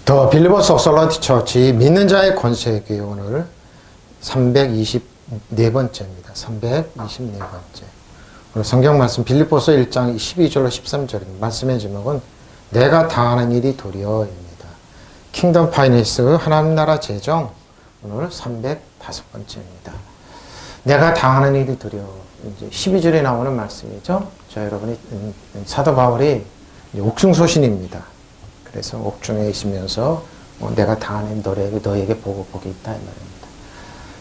더 빌리버스 오솔런티 처치 믿는 자의 권세교회 오늘 324번째입니다. 324번째. 오늘 성경 말씀 빌립보서 1장 12절로 13절입니다. 말씀의 제목은 내가 당하는 일이 도리어입니다. 킹덤 파이낸스 하나님 나라 재정 오늘 305번째입니다. 내가 당하는 일이 도리어 이제 12절에 나오는 말씀이죠. 저 여러분이 사도 바울이 옥중소신입니다. 그래서 옥중에 있으면서 내가 당하는 너에게 보고 복이 있다 이 말입니다.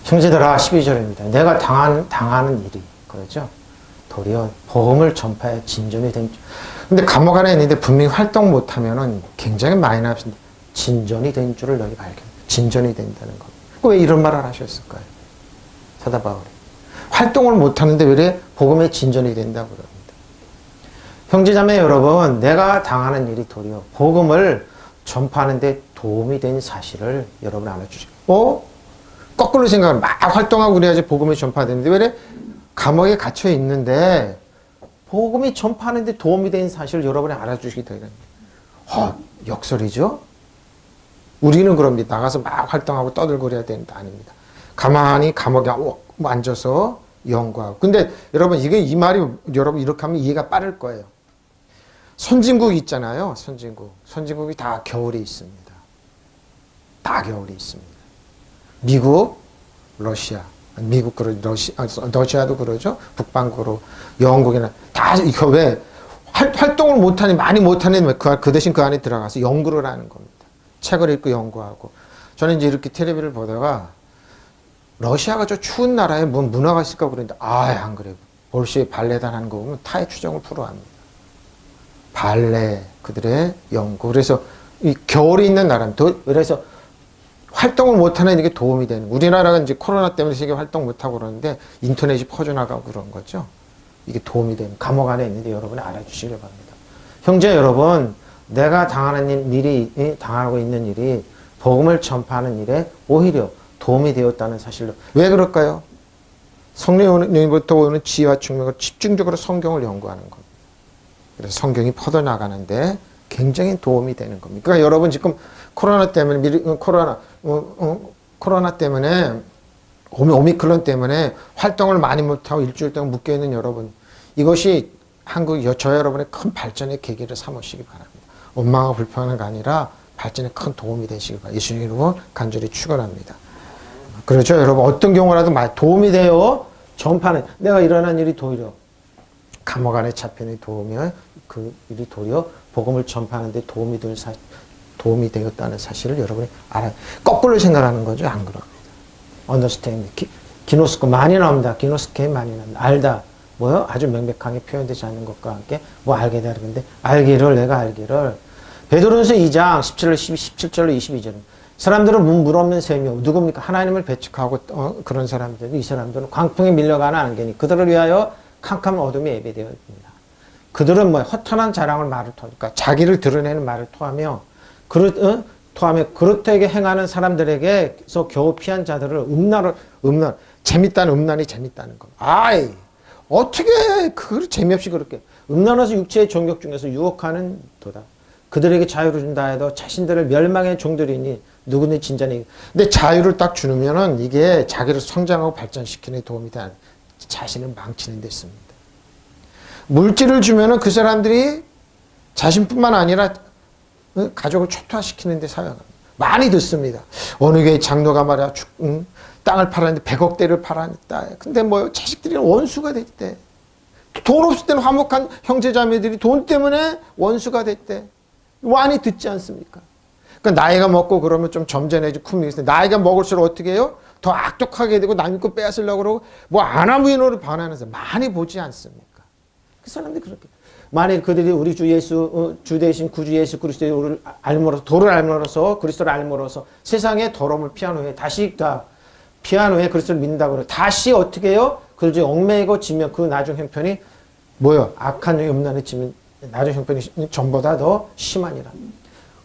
형제들아 12절입니다. 내가 당하는 일이 그러죠. 도리어 복음을 전파해 진전이 된. 근데 감옥 안에 있는데 분명히 활동 못하면은 굉장히 마이너스 진전이 된 줄을 너희가 알게. 진전이 된다는 거. 왜 이런 말을 하셨을까요? 사도 바울이 활동을 못하는데 왜 복음의 진전이 된다고 그럽니다. 형제자매 여러분, 내가 당하는 일이 도리어 복음을 전파하는 데 도움이 된 사실을 여러분 알아주시고, 거꾸로 생각하면 막 활동하고 그래야지 복음이 전파되는데 왜 감옥에 갇혀 있는데 복음이 전파하는 데 도움이 된 사실을 여러분이 알아주시기 바랍니다. 역설이죠? 우리는 그럽니다. 나가서 막 활동하고 떠들고 그래야 되는데 아닙니다. 가만히 감옥에 앉아서 연구하고. 근데 여러분 이 말이 여러분 이렇게 하면 이해가 빠를 거예요. 선진국 있잖아요. 선진국이 다 겨울이 있습니다. 다 겨울이 있습니다. 미국, 러시아, 러시아도 그러죠. 북반구로 영국이나 다 왜 활동을 못하니 많이 못하니 그 대신 그 안에 들어가서 연구를 하는 겁니다. 책을 읽고 연구하고. 저는 이제 이렇게 텔레비를 보다가 러시아가 저 추운 나라에 뭔 문화가 있을까 그랬는데 안 그래요. 볼시에 발레단 하는 거 보면 타의 추정을 풀어합니다. 발레, 그들의 연구. 그래서 이 겨울이 있는 나라입니다. 그래서 활동을 못하는 이게 도움이 되는. 우리나라가 이제 코로나 때문에 세계 활동 못하고 그러는데 인터넷이 퍼져나가고 그런 거죠. 이게 도움이 되는. 감옥 안에 있는데 여러분이 알아주시길 바랍니다. 형제 여러분, 내가 당하고 있는 일이 복음을 전파하는 일에 오히려 도움이 되었다는 사실로. 왜 그럴까요? 성령으로부터 오는 지혜와 충명을 집중적으로 성경을 연구하는 겁니다. 그래서 성경이 퍼져나가는데 굉장히 도움이 되는 겁니다. 그러니까 여러분 지금 코로나 때문에 오미크론 때문에 활동을 많이 못하고 일주일 동안 묶여있는 여러분, 이것이 저 여러분의 큰 발전의 계기를 삼으시기 바랍니다. 원망하고 불평하는 게 아니라 발전에 큰 도움이 되시기 바랍니다. 예수님 이름으로 간절히 축원합니다. 그렇죠 여러분, 어떤 경우라도 도움이 돼요. 전파는 내가 일어난 일이 도리어 감옥 안에 잡히는 그 일이 도리어 복음을 전파하는 데 도움이 되었다는 사실을 여러분이 알아요. 거꾸로 생각하는 거죠. 안 그럽니다. understand. 기노스코 많이 나옵니다. 기노스케 많이 나옵니다. 알다. 뭐요? 아주 명백하게 표현되지 않는 것과 함께 알게 되는데 내가 알기를 베드로전서 2장 17절로 22절. 사람들은 물 없는 셈이요. 누굽니까? 하나님을 배척하고 그런 사람들. 이 사람들은 광풍에 밀려가는 안개니 그들을 위하여 캄캄한 어둠이 예배되었습니다. 그들은 허탄한 자랑을 말을 토하니까 자기를 드러내는 말을 토하며 그렇게 행하는 사람들에게서 겨우 피한 자들을 재밌다는 음란이 재밌다는 것. 어떻게 그걸 재미없이 그렇게 음란해서 육체의 종격 중에서 유혹하는 도다. 그들에게 자유를 준다 해도 자신들을 멸망의 종들이니 누구는 진짜니. 근데 자유를 딱 주면은 이게 자기를 성장하고 발전시키는 데 도움이 돼. 자신을 망치는 데 씁니다. 물질을 주면은 그 사람들이 자신뿐만 아니라 가족을 초토화시키는 데 사용합니다. 많이 듣습니다. 어느 교회 장로가 말이야 땅을 팔았는데 100억대를 팔았다. 근데 자식들이 원수가 됐대. 돈 없을 때는 화목한 형제자매들이 돈 때문에 원수가 됐대. 많이 듣지 않습니까? 그러니까 나이가 먹고 그러면 좀 점잖해지고 쿵 나이가 먹을수록 어떻게 해요? 더 악독하게 되고 남 거 빼앗으려고 그러고 아나무인으로 반하는 사람 많이 보지 않습니까? 그 사람들이 그렇게. 만일 그들이 우리 주 대신 구주 예수 그리스도를 도를 알므로서 그리스도를 알므로서 세상의 더러움을 피한 후에 다시 피한 후에 그리스도를 믿는다고 그러고 다시 어떻게 해요? 그들 중에 얽매이고 지면 그 나중 형편이 악한 영이 음란에 지면 나중 형편이 전보다 더 심하니라.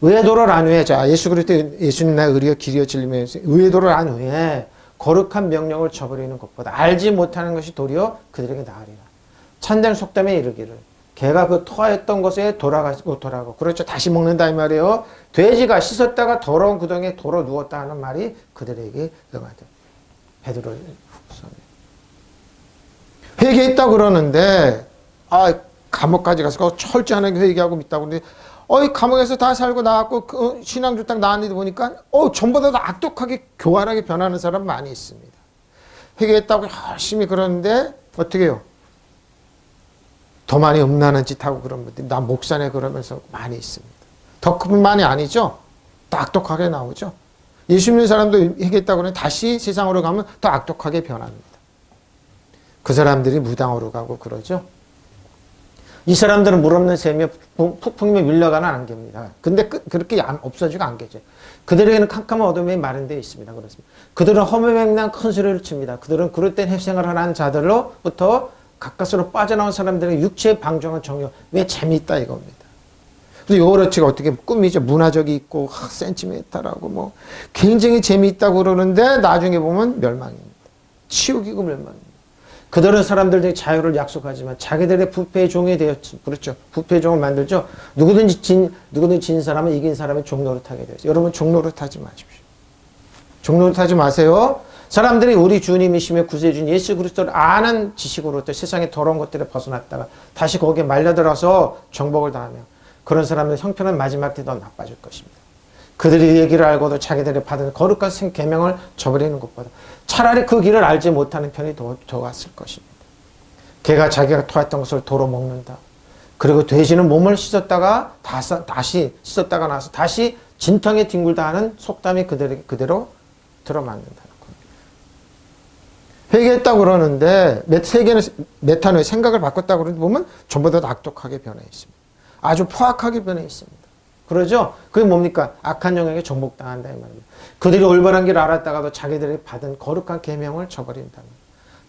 의도를 안 후에 예수 그리스도 예수님 나의 의리여 길이여 진리며 의도를 안 후에 거룩한 명령을 저버리는 것보다 알지 못하는 것이 도리어 그들에게 나으리라. 참된 속담에 이르기를 개가 그 토하였던 곳에 돌아가고. 그렇죠. 다시 먹는다 이 말이에요. 돼지가 씻었다가 더러운 구덩이에 돌아 누웠다 하는 말이 그들에게 응하되. 베드로 후서에. 회개했다고 그러는데, 감옥까지 가서 철저하게 회개하고 믿다고 그러는데, 감옥에서 다 살고 나왔고, 신앙주 딱 나왔는데 보니까, 전부 다 악독하게, 교활하게 변하는 사람 많이 있습니다. 회개했다고 열심히 그러는데, 어떻게 해요? 더 많이 음란한 짓 하고 그런 분들, 나 목사네 그러면서 많이 있습니다. 더 그뿐만이 아니죠? 더 악독하게 나오죠? 예수 믿는 사람도 회개했다고 그러면 다시 세상으로 가면 더 악독하게 변합니다. 그 사람들이 무당으로 가고 그러죠? 이 사람들은 물 없는 샘에 폭풍에 밀려가는 안개입니다. 근데 그렇게 없어지고 안개죠. 그들에게는 캄캄한 어둠이 마련되어 있습니다. 그렇습니다. 그들은 허무맹랑한 큰 소리를 칩니다. 그들은 그럴 땐 회생을 하는 자들로부터 가까스로 빠져나온 사람들의 육체의 방종한 정욕. 왜 재미있다 이겁니다. 그래서 요거치가 어떻게 꿈이죠. 문화적이 있고 센티멘탈하고 뭐 굉장히 재미있다고 그러는데 나중에 보면 멸망입니다. 치욕이고 멸망입니다. 그들은 사람들에게 자유를 약속하지만 자기들의 부패의 종이 되었죠. 그렇죠. 부패의 종을 만들죠. 누구든지 진 사람은 이긴 사람의 종노릇하게 되었어요. 여러분 종노릇하지 마십시오. 종노릇하지 마세요. 사람들이 우리 주님이시며 구세주인 예수 그리스도를 아는 지식으로부터 세상의 더러운 것들에 벗어났다가 다시 거기에 말려들어서 정복을 당하며 그런 사람들의 형편은 마지막 때 더 나빠질 것입니다. 그들이 얘기를 알고도 자기들이 받은 거룩한 계명을 저버리는 것보다 차라리 그 길을 알지 못하는 편이 더 좋았을 것입니다. 개가 자기가 토했던 것을 도로 먹는다. 그리고 돼지는 몸을 씻었다가 다시 씻었다가 나서 다시 진텅에 뒹굴다 하는 속담이 그들에게 그대로 들어맞는다는 겁니다. 회개했다고 그러는데 메타노의 생각을 바꿨다고 그러는데 보면 전부 다 악독하게 변해 있습니다. 아주 포악하게 변해 있습니다. 그러죠? 그게 뭡니까? 악한 영역에 정복당한다 이 말입니다. 그들이 올바른 길을 알았다가도 자기들이 받은 거룩한 계명을 저버린다면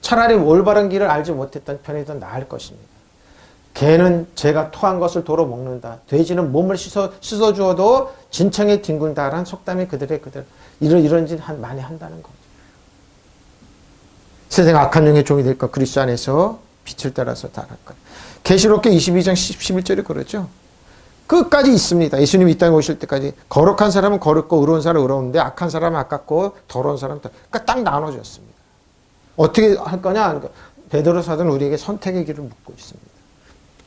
차라리 올바른 길을 알지 못했던 편이 더 나을 것입니다. 개는 제가 토한 것을 도로 먹는다. 돼지는 몸을 씻어주어도 진청에 뒹군다라는 속담이 그들 이런 짓 많이 한다는 거죠. 세상 악한 영의 종이 될까? 그리스도 안에서 빛을 따라서 달할 것. 계시록기 22장 11절에 그러죠. 끝까지 있습니다. 예수님이 이 땅에 오실 때까지 거룩한 사람은 거룩고 의로운 사람은 의로운데 악한 사람은 아깝고 더러운 사람은 그러니까 딱 나눠졌습니다. 어떻게 할 거냐? 그러니까 베드로 사도는 우리에게 선택의 길을 묻고 있습니다.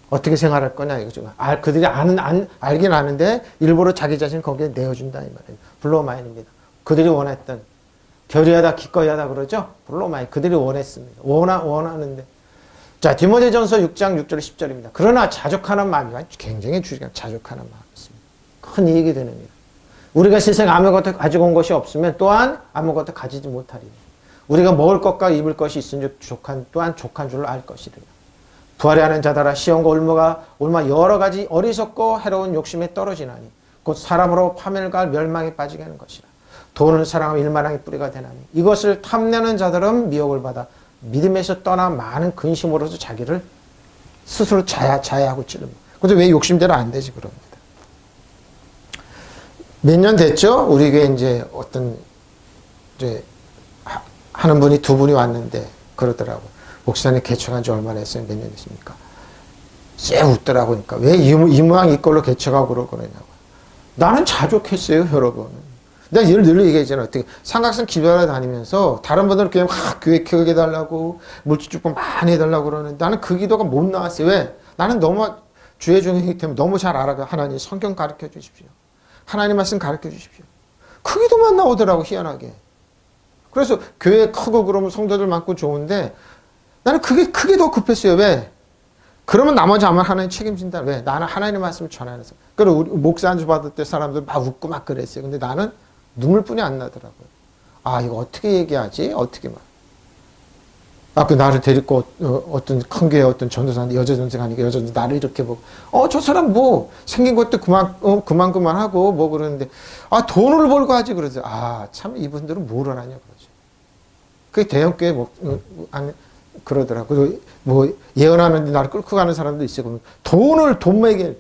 어떻게 생활할 거냐 이거죠. 그들이 알긴 아는데 일부러 자기 자신을 거기에 내어준다 이 말이에요. 블로마인입니다. 그들이 원했던 결의하다 기꺼이 하다 그러죠. 블로마인 그들이 원했습니다. 원하는데 자, 디모데전서 6장 6절 10절입니다. 그러나 자족하는 마음이 굉장히 중요한 자족하는 마음이 있습니다. 큰 이익이 되는 일. 우리가 세상에 아무것도 가지고 온 것이 없으면 또한 아무것도 가지지 못하리니 우리가 먹을 것과 입을 것이 있은즉 또한 족한 줄로 알 것이리라. 부활하는 자들아 시험과 올무가 여러 가지 어리석고 해로운 욕심에 떨어지나니 곧 사람으로 파멸과 멸망에 빠지게 하는 것이라. 돈을 사랑하며 일만하게 뿌리가 되나니 이것을 탐내는 자들은 미혹을 받아 믿음에서 떠나 많은 근심으로서 자기를 스스로 자해하고 찌릅니다. 근데 왜 욕심대로 안 되지 그럽니다. 몇 년 됐죠? 우리 교회 이제 하는 분이 두 분이 왔는데 그러더라고. 목사님 개척한 지 얼마나 했어요? 몇 년 됐습니까? 쎄 웃더라고. 그러니까 왜 이 모양 이 꼴로 개척하고 그러냐고. 나는 자족했어요, 여러분. 내가 늘 얘기했잖아. 어떻게 삼각산 기도하러 다니면서 다른 분들은 그냥 막 교회 해달라고 물질주권 많이 해달라고 그러는데 나는 그 기도가 못 나왔어요. 왜? 나는 너무 주의 종이기 때문에 너무 잘 알아요. 하나님 성경 가르쳐 주십시오. 하나님 말씀 가르쳐 주십시오. 그 기도만 나오더라고 희한하게. 그래서 교회 크고 그러면 성도들 많고 좋은데 나는 그게 더 급했어요. 왜? 그러면 나머지 아마 하나님 책임진다. 왜? 나는 하나님의 말씀을 전하면서. 그리고 우리 목사 안수 받을 때 사람들 막 웃고 막 그랬어요. 근데 나는 눈물뿐이 안 나더라고요. 아, 이거 어떻게 얘기하지? 어떻게 막. 그 나를 데리고 어떤 큰 교회 어떤 전도사인데 여자 전도사니까 여자 전도사 나를 이렇게 보고 저 사람 뭐 생긴 것도 그만하고 뭐 그러는데 돈을 벌고 하지 그러죠. 참 이분들은 뭘 하냐 그러죠. 그게 대형교회 그러더라고. 그리고 뭐 예언하는데 나를 끌고 가는 사람도 있어요. 돈 매길.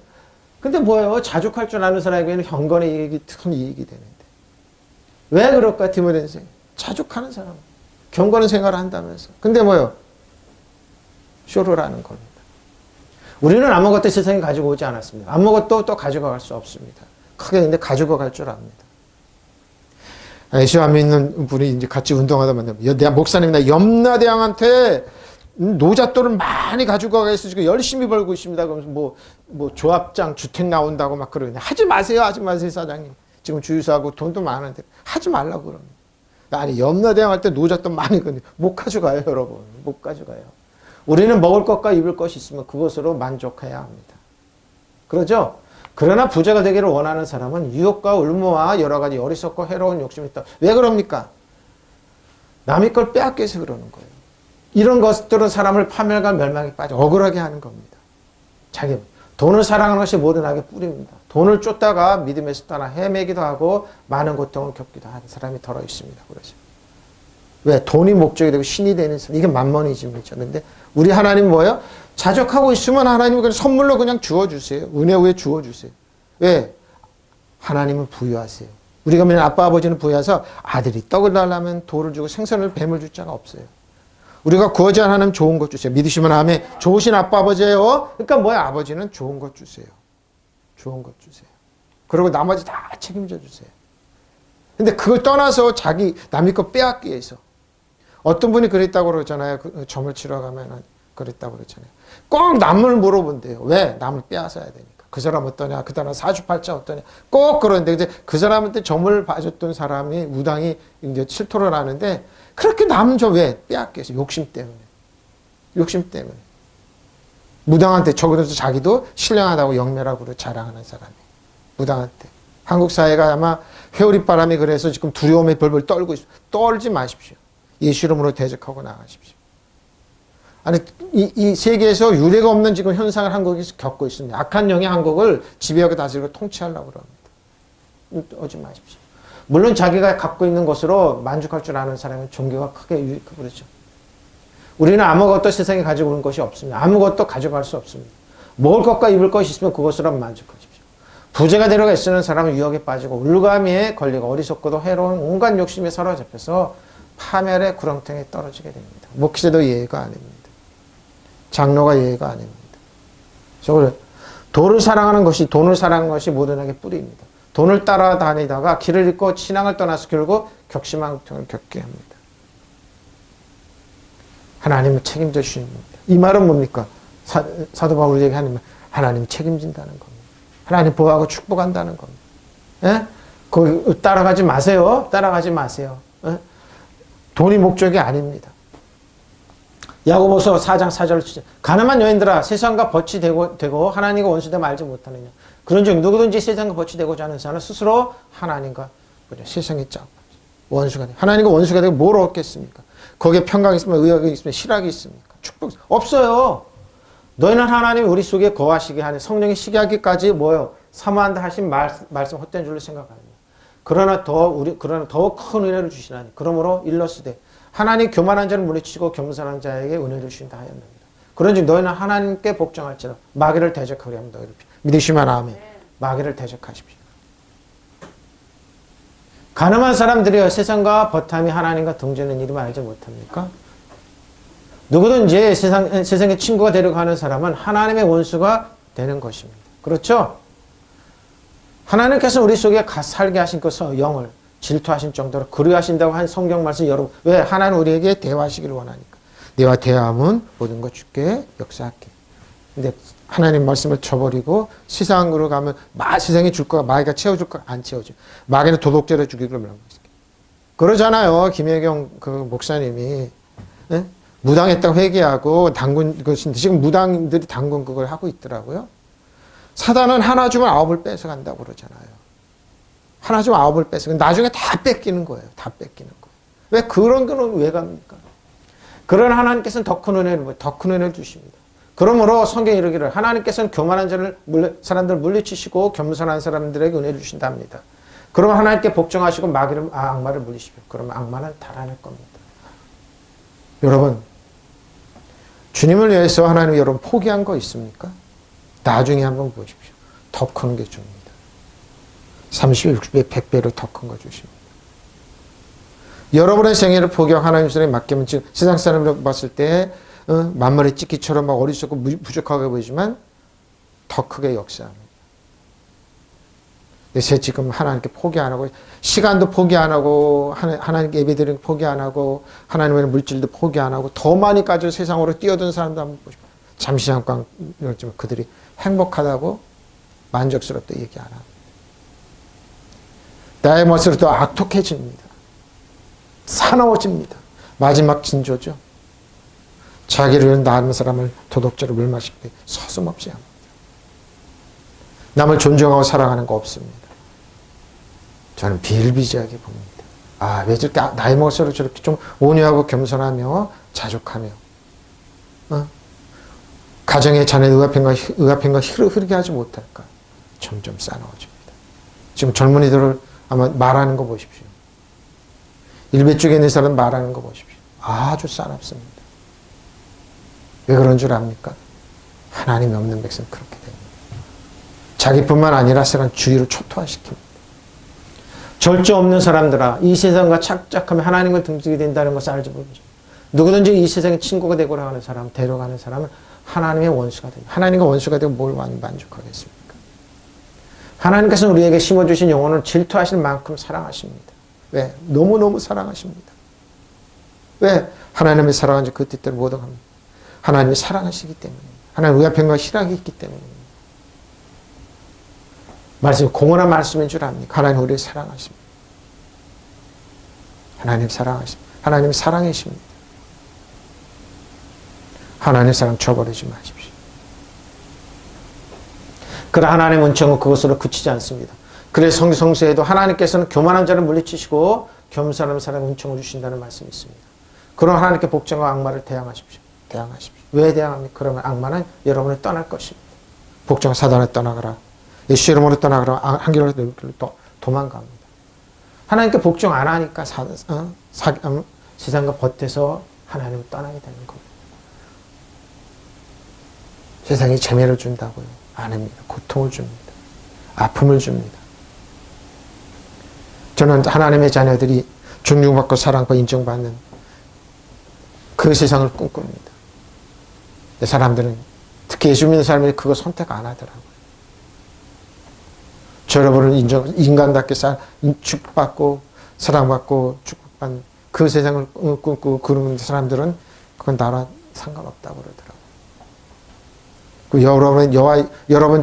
근데 뭐예요? 자족할 줄 아는 사람에게는 경건의 이익이 큰 이익이 되는데. 왜 그럴까? 디모데 선생. 자족하는 사람. 경건한 생활을 한다면서. 근데 뭐예요? 쇼를 하는 겁니다. 우리는 아무것도 세상에 가지고 오지 않았습니다. 아무것도 또 가져갈 수 없습니다. 크게 근데 가지고 갈 줄 압니다. 예수 안 믿는 분이 이제 같이 운동하다 만나면, 내가 목사님이나 염라대왕한테 노잣돈을 많이 가지고 가서 지금 열심히 벌고 있습니다. 그러면서 뭐 조합장 주택 나온다고 막 그러는데, 하지 마세요, 사장님. 지금 주유소하고 돈도 많은데 하지 말라고 그럽니다. 아니, 염라대왕한테 노잣돈 많이 거니 못 가져가요, 여러분. 못 가져가요. 우리는 먹을 것과 입을 것이 있으면 그것으로 만족해야 합니다. 그러죠? 그러나 부자가 되기를 원하는 사람은 유혹과 울무와 여러 가지 어리석고 해로운 욕심이 있다. 왜 그럽니까? 남의 걸 빼앗겨서 그러는 거예요. 이런 것들은 사람을 파멸과 멸망에 빠져 억울하게 하는 겁니다. 자기 돈을 사랑하는 것이 모든 악의 뿌리입니다. 돈을 쫓다가 믿음에서 떠나 헤매기도 하고 많은 고통을 겪기도 하는 사람이 더러 있습니다. 그러죠. 왜? 돈이 목적이 되고 신이 되는 사람. 이게 만머니즘이죠. 근데 우리 하나님 뭐예요? 자족하고 있으면 하나님은 그냥 선물로 그냥 주어주세요. 은혜 위에 주어주세요. 왜? 하나님은 부유하세요. 우리가 보면 아빠 아버지는 부유해서 아들이 떡을 달라면 돌을 주고 생선을 뱀을 줄 자가 없어요. 우리가 구하지 않은 하나님 좋은 것 주세요. 믿으시면 아멘. 좋으신 아빠 아버지예요. 그러니까 뭐야? 아버지는 좋은 것 주세요. 좋은 것 주세요. 그리고 나머지 다 책임져 주세요. 근데 그걸 떠나서 남의 거 빼앗기 위해서. 어떤 분이 그랬다고 그러잖아요. 점을 치러 가면 그랬다고 그러잖아요. 꼭 남을 물어본대요. 왜? 남을 빼앗아야 되니까. 그 사람 어떠냐? 그 사람 사주팔자 어떠냐? 꼭 그러는데, 이제 그 사람한테 점을 봐줬던 사람이 무당이 이제 실토를 하는데, 그렇게 남은 점 왜? 빼앗기 위해서. 욕심 때문에. 욕심 때문에. 무당한테 적어도 자기도 신령하다고 영매라고 자랑하는 사람이. 무당한테. 한국 사회가 아마 회오리바람이 그래서 지금 두려움에 벌벌 떨고 있어요. 떨지 마십시오. 예수 이름으로 대적하고 나가십시오. 아니, 이 세계에서 유례가 없는 지금 현상을 한국에서 겪고 있습니다. 악한 영이 한국을 지배하고 다스리고 통치하려고 합니다. 오지 마십시오. 물론 자기가 갖고 있는 것으로 만족할 줄 아는 사람은 종교가 크게 유익하고 그렇죠. 우리는 아무것도 세상에 가지고 오는 것이 없습니다. 아무것도 가져갈 수 없습니다. 먹을 것과 입을 것이 있으면 그것으로 만족하십시오. 부자가 되려고 애쓰는 사람은 유혹에 빠지고 울가미에 걸리고 어리석고도 해로운 온갖 욕심에 사로잡혀서 파멸의 구렁텅이에 떨어지게 됩니다. 목회자도 예외가 아닙니다. 장로가 예외가 아닙니다. 그래서 돈을 사랑하는 것이 모든 악의 뿌리입니다. 돈을 따라다니다가 길을 잃고 신앙을 떠나서 결국 격심한 고통을 겪게 합니다. 하나님은 책임져 주십니다. 이 말은 뭡니까? 사도 바울이 얘기하는 말, 하나님 책임진다는 겁니다. 하나님 보호하고 축복한다는 겁니다. 예? 그 따라가지 마세요. 따라가지 마세요. 예? 돈이 목적이 아닙니다. 야고보서 4장 4절을 치죠. 가늠한 여인들아 세상과 벗이 되고 하나님과 원수되면 알지 못하느냐. 그런즉 누구든지 세상과 벗이 되고자 하는 자는 스스로 하나님과 세상의 짝 원수가 돼. 하나님과 원수가 되고 뭘 얻겠습니까? 거기에 평강이 있으면 의학이 있으면 실학이 있습니까? 축복 없어요. 너희는 하나님이 우리 속에 거하시게 하는 성령이 시게 하기까지 뭐요? 사모한다 하신 말씀 헛된 줄로 생각하느냐. 그러나 더욱 큰 은혜를 주시나니. 그러므로 일러스되 하나님 교만한 자를 물리치시고 겸손한 자에게 은혜를 주신다 하였느니라. 그런즉 너희는 하나님께 복종할지라 마귀를 대적하려 하면 너희를 믿으시면 아멘. 마귀를 대적하십시오. 가늠한 사람들이여 세상과 버탐이 하나님과 동지는 이름을 알지 못합니까? 누구든지 세상의 친구가 되려고 하는 사람은 하나님의 원수가 되는 것입니다. 그렇죠? 하나님께서 우리 속에 살게 하신 것을 영을 질투하신 정도로 그리하신다고 한 성경 말씀 여러분 왜? 하나님 우리에게 대화하시기를 원하니까. 내와 대화하면 모든 것 주께 역사할게. 근데 하나님 말씀을 쳐버리고 세상으로 가면 세상이 줄 거야. 마귀가 채워줄 거야. 안 채워줘. 마귀는 도덕죄로 죽이기로 명하고 있어요. 그러잖아요. 김혜경 그 목사님이 네? 무당했다고 회개하고 당군 것인데 지금 무당들이 당군 그걸 하고 있더라고요. 사단은 하나 주면 9을 뺏어간다고 그러잖아요. 하나 주면 9을 뺏어. 나중에 다 뺏기는 거예요. 다 뺏기는 거예요. 왜 그런 거는 왜 갑니까? 그런 하나님께서는 더 큰 은혜를 주십니다. 그러므로 성경에 이르기를 하나님께서는 교만한 사람들을 물리치시고 겸손한 사람들에게 은혜를 주신답니다. 그러면 하나님께 복종하시고 악마를 물리시고 그러면 악마는 달아날 겁니다. 여러분 주님을 위해서 하나님 여러분 포기한 거 있습니까? 나중에 한번 보십시오. 더 큰 게 줍니다. 30배, 60배, 100배로 더 큰 거 주십니다. 여러분의 생애를 포기하고 하나님 손에 맡기면 지금 세상 사람으로 봤을 때 만물의 찍기처럼 막 어리석고 부족하게 보이지만 더 크게 역사합니다. 그래서 지금 하나님께 포기 안 하고 시간도 포기 안 하고 하나님께 예배드리는 포기 안 하고 하나님의 물질도 포기 안 하고 더 많이 가지고 세상으로 뛰어든 사람도 한번 보십시오. 잠시 잠깐 그들이 행복하다고 만족스럽다 얘기 안 합니다. 나의 모습으로 더 악독해집니다. 사나워집니다. 마지막 징조죠. 자기를 낳은 사람을 도덕적으로 멸망시키되 서슴없이 합니다. 남을 존중하고 사랑하는 거 없습니다. 저는 비일비재하게 봅니다. 아, 왜 저렇게 나이 먹을수록 저렇게 좀 온유하고 겸손하며 자족하며 가정의 자녀의 의아편과 흐르게 하지 못할까? 점점 싸나워집니다. 지금 젊은이들을 아마 말하는 거 보십시오. 일배 쪽에 있는 사람 말하는 거 보십시오. 아주 싸납습니다. 왜 그런 줄 압니까? 하나님이 없는 백성 그렇게 됩니다. 자기뿐만 아니라 세상 주의를 초토화시킵니다. 절제 없는 사람들아, 이 세상과 착착하면 하나님을 등지게 된다는 것을 알지 모르죠. 누구든지 이 세상의 친구가 되고자 하는 사람, 데려가는 사람은 하나님의 원수가 됩니다. 하나님과 원수가 되고 뭘 만족하겠습니까? 하나님께서는 우리에게 심어주신 영혼을 질투하실 만큼 사랑하십니다. 왜? 너무너무 사랑하십니다. 왜? 하나님의 사랑한지 그 뜻대로 모든 합니다. 하나님이 사랑하시기 때문입니다. 하나님 의아편과 희락이 있기 때문입니다. 말씀이 공허한 말씀인 줄 압니까? 하나님 우리를 사랑하십니다. 하나님 사랑하십니다. 하나님 사랑이십니다. 하나님의 사랑 저버리지 마십시오. 그러나 하나님의 은총은 그것으로 그치지 않습니다. 그래서 성서에도 하나님께서는 교만한 자를 물리치시고 겸손한 사람에게 은총을 주신다는 말씀이 있습니다. 그럼 하나님께 복종과 악마를 대항하십시오. 대항하십시오. 왜 대항합니까? 그러면 악마는 여러분을 떠날 것입니다. 복종과 사단을 떠나가라. 예수 이름으로 떠나가라. 한결로 도망갑니다. 하나님께 복종 안 하니까 세상과 버텨서 하나님을 떠나게 되는 겁니다. 세상이 재미를 준다고요? 아닙니다. 고통을 줍니다. 아픔을 줍니다. 저는 하나님의 자녀들이 존중받고 사랑받고 인정받는 그 세상을 꿈꿉니다. 사람들은 특히 예수 믿는 사람들이 그거 선택 안 하더라고요. 저 여러분을 인간답게 축복받고 사랑받고 축복받는 그 세상을 꿈꾸고 그런 사람들은 그건 나랑 상관없다고 그러더라고요. 그 여러분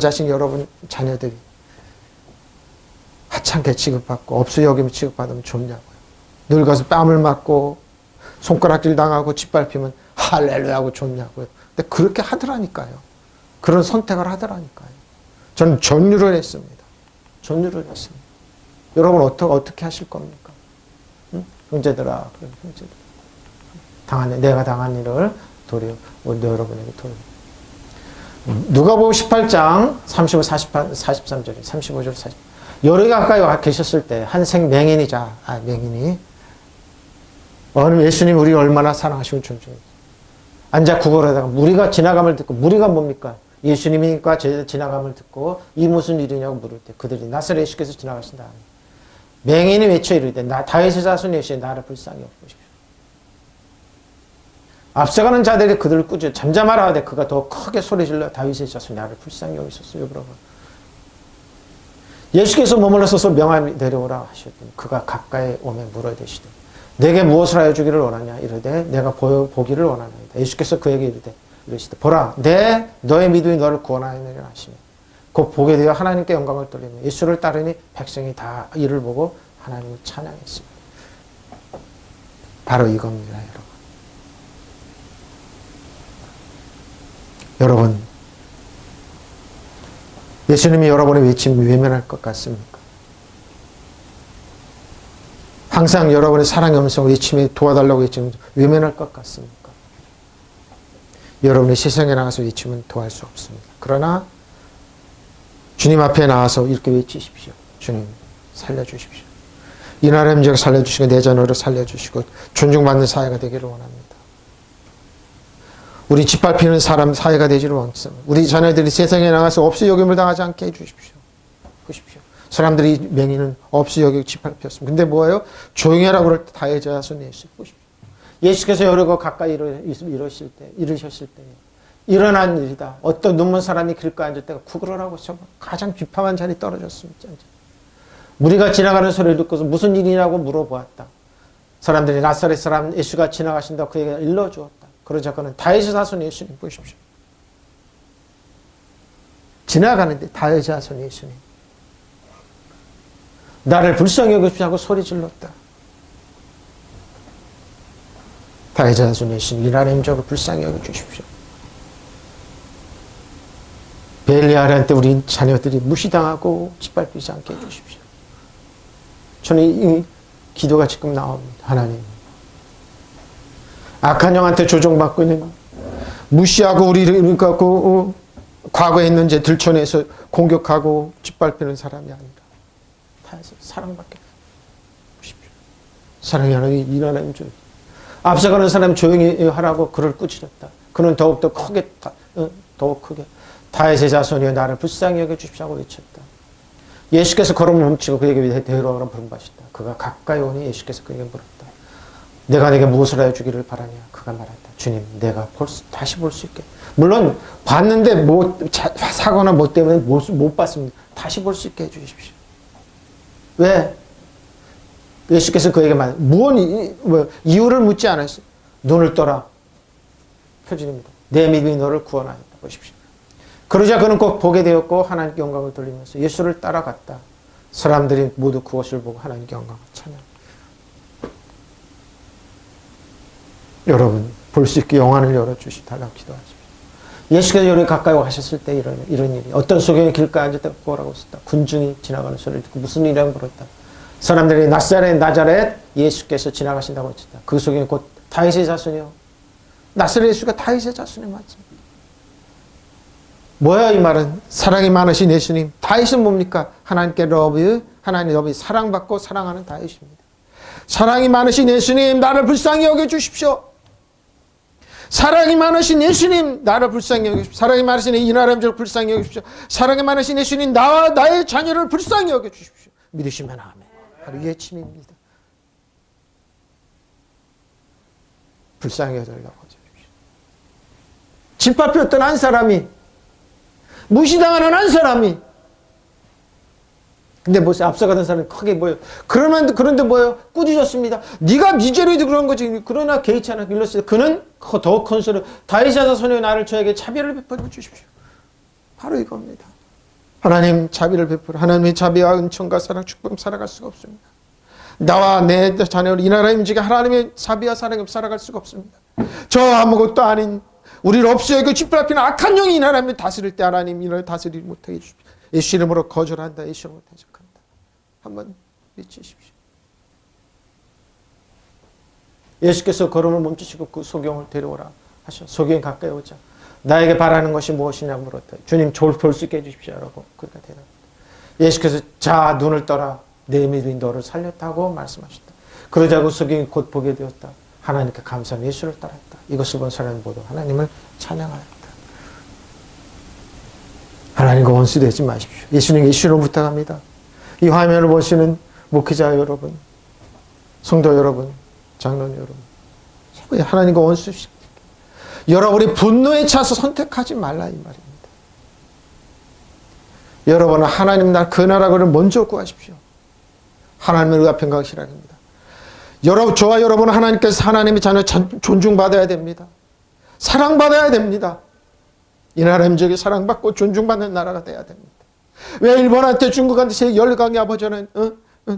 자신, 여러분 자녀들이 하찮게 취급받고 없어 여기면 취급받으면 좋냐고요. 늙어서 뺨을 맞고 손가락질 당하고 짓밟히면 할렐루야 하고 좋냐고요. 근데 그렇게 하더라니까요. 그런 선택을 하더라니까요. 저는 전율을 했습니다. 전율을 했습니다. 여러분 어떻게 하실 겁니까? 응? 형제들아, 형제들. 내가 당한 일을 도리어 여러분에게 도리어. 누가복음 18장 35, 43절에 35절 40. 열흘 가까이 계셨을 때 한생 맹인이 어느 예수님 우리 얼마나 사랑하시고 존중해요. 앉아 구걸하다가 무리가 지나감을 듣고 무리가 뭡니까? 예수님이니까 지나감을 듣고 이 무슨 일이냐고 물을 때 그들이 나사렛 예수께서 지나가신다. 맹인이 외쳐 이르되 다윗의 자손 예수여 나를 불쌍히 여기십시오. 앞서가는 자들이 그들을 꾸짖어 잠잠하라 하되 그가 더 크게 소리질러 다윗의 자손 나를 불쌍히 여기소서. 예수께서 머물러 서서 명함이 내려오라 하셨더니 그가 가까이 오매 물어대시되 내게 무엇을 하여 주기를 원하냐 이르되 내가 보기를 원하나이다. 예수께서 그에게 이르시되 보라 너의 믿음이 너를 구원하느니라 하시며 곧 보게 되어 하나님께 영광을 돌리며 예수를 따르니 백성이 다 이를 보고 하나님을 찬양했습니다. 바로 이겁니다. 여러분 예수님이 여러분의 외침을 외면할 것 같습니까? 항상 여러분의 사랑의 음성을 외침에 도와달라고 외치면 외면할 것 같습니까? 여러분이 세상에 나가서 외치면 도할 수 없습니다. 그러나 주님 앞에 나와서 이렇게 외치십시오. 주님 살려주십시오. 이 나라의 민족을 살려주시고 내 자녀를 살려주시고 존중받는 사회가 되기를 원합니다. 우리 짓밟히는 사람 사회가 되지를 않습니다. 우리 자녀들이 세상에 나가서 없이 여김을 당하지 않게 해주십시오. 보십시오. 사람들이 맹인은 없이 여기 짓밟혔습니다. 근데 뭐예요? 조용히 하라고 그럴 때 다의 자손 예수 보십시오. 예수께서 여러 거 가까이 이르셨을 때 일어난 일이다. 어떤 눈먼 사람이 길가에 앉을 때가 구걸하고 있어. 가장 비참한 자리 떨어졌습니다. 무리가 지나가는 소리를 듣고서 무슨 일이냐고 물어보았다. 사람들이 나사렛 사람 예수가 지나가신다고 그에게 일러주었다. 그러자 그는 다윗의 자손 예수님 보십시오. 지나가는데 다윗의 자손 예수님. 나를 불쌍히 여기십시오 하고 소리 질렀다. 다윗의 자손 예수님, 이 나라의 민족을 불쌍히 여겨주십시오. 벨리알한테 우리 자녀들이 무시당하고 짓밟히지 않게 해주십시오. 저는 이 기도가 지금 나옵니다. 하나님, 악한 영한테 조종받고 있는, 무시하고 우리를 갖고 과거에 있는 죄 들춰내서 공격하고 짓밟히는 사람이 아니라 다해서 사랑받게 해주십시오. 사랑이 하나님, 이 나라의 민족. 앞서가는 사람 조용히 하라고 그를 꾸짖었다. 그는 더욱더 크게, 더욱 크게 다윗의 자손이여 나를 불쌍히 여겨주십시오 하고 외쳤다. 예수께서 걸음을 멈추고 그에게 데려오라고 부름받으셨다. 그가 가까이 오니 예수께서 그에게 물었다. 내가 내게 무엇을 하여 주기를 바라냐? 그가 말했다. 주님, 내가 다시 볼 수 있게. 물론 봤는데 사거나 뭐 때문에 못 봤습니다. 다시 볼 수 있게 해주십시오. 왜? 예수께서 그에게 이유를 묻지 않았어요. 눈을 떠라. 표준입니다. 내 믿음이 너를 구원하였다. 보십시오. 그러자 그는 꼭 보게 되었고 하나님께 영광을 돌리면서 예수를 따라갔다. 사람들이 모두 그것을 보고 하나님께 영광을 찬양. 여러분, 볼 수 있게 영안을 열어주시달라고 기도하십시오. 예수께서 여기 가까이 하셨을 때 이런 일이, 어떤 소경이 길가에 앉았다 구걸하고 있었다. 군중이 지나가는 소리를 듣고 무슨 일이라고 물었다. 사람들이 나사렛 예수께서 지나가신다고 했다. 그 소경이 곧 다윗의 자손이요. 나사렛 예수가 다윗의 자손이 맞습니다. 뭐야 이 말은? 사랑이 많으신 예수님. 다윗은 뭡니까? 하나님께 하나님 러브, 사랑받고 사랑하는 다윗입니다. 사랑이 많으신 예수님, 나를 불쌍히 여겨주십시오. 사랑이 많으신 예수님, 나를 불쌍히 여겨주십시오. 사랑이 많으신 이 나라의 민족을 불쌍히 여겨주십시오. 사랑이 많으신 예수님, 나와 나의 자녀를 불쌍히 여겨주십시오. 믿으시면 아멘. 바로 이 외침입니다. 불쌍히 여달라고 해주십시오. 짓밟혔던 한 사람이, 무시당하는 한 사람이, 근데 뭐지? 앞서가던 사람이 크게 보여. 그런데 뭐예요? 꾸짖었습니다. 네가 미제로도 그런 거지. 그러나 개의치 않아 일렀어요. 그는 더욱 큰 소리로 다윗의 자손이여 나를 저에게 자비를 베풀어 주십시오. 바로 이겁니다. 하나님 자비를 베풀어. 하나님의 자비와 은총과 사랑, 축복 살아갈 수가 없습니다. 나와 내 자녀를 이 나라의 민족에 하나님의 자비와 사랑이 없이 살아갈 수가 없습니다. 저 아무것도 아닌 우리를 없애고 짓밟히는 악한 영이 이 나라를 다스릴 때 하나님 이 나라를 다스리지 못하게 해주십시오. 예수 이름으로 거절한다. 예수 이름으로 대적한다. 한번 외치십시오. 예수께서 걸음을 멈추시고 그 소경을 데려오라 하셔. 소경이 가까이 오자. 나에게 바라는 것이 무엇이냐고 물었다. 주님, 볼 수 있게 해주십시오. 라고 그가 대답했다. 예수께서 자, 눈을 떠라. 내 믿음이 너를 살렸다고 말씀하셨다. 그러자 그 소경이 곧 보게 되었다. 하나님께 감사한 예수를 따랐다. 이것을 본 사람이 모두 하나님을 찬양하였다. 하나님과 원수 되지 마십시오. 예수님 예수로 부탁합니다. 이 화면을 보시는 목회자 여러분, 성도 여러분, 장로님 여러분, 하나님과 원수 여러분이 분노에 차서 선택하지 말라 이 말입니다. 여러분은 하나님 나라 그 나라를 먼저 구하십시오. 하나님의 의가 평강 실학입니다. 저와 여러분은 하나님께서 하나님의 자녀 존중받아야 됩니다. 사랑받아야 됩니다. 이 나라의 민족이 사랑받고 존중받는 나라가 돼야 됩니다. 왜 일본한테 중국한테 열강의 아버지는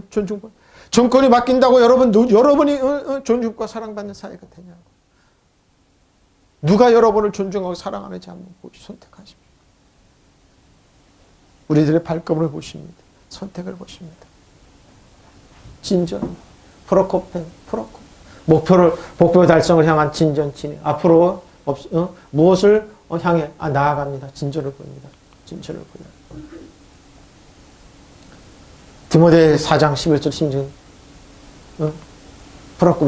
존중받 정권이 바뀐다고 여러분이 존중과 사랑받는 사회가 되냐고. 누가 여러분을 존중하고 사랑하는지 한번 선택하십시오. 우리들의 발걸음을 보십니다. 선택을 보십니다. 진전, 목표 달성을 향한 진전, 진행. 앞으로 무엇을 향해 나아갑니다. 진전을 보입니다. 진전을 보여요. 디모데 4장 11절 심증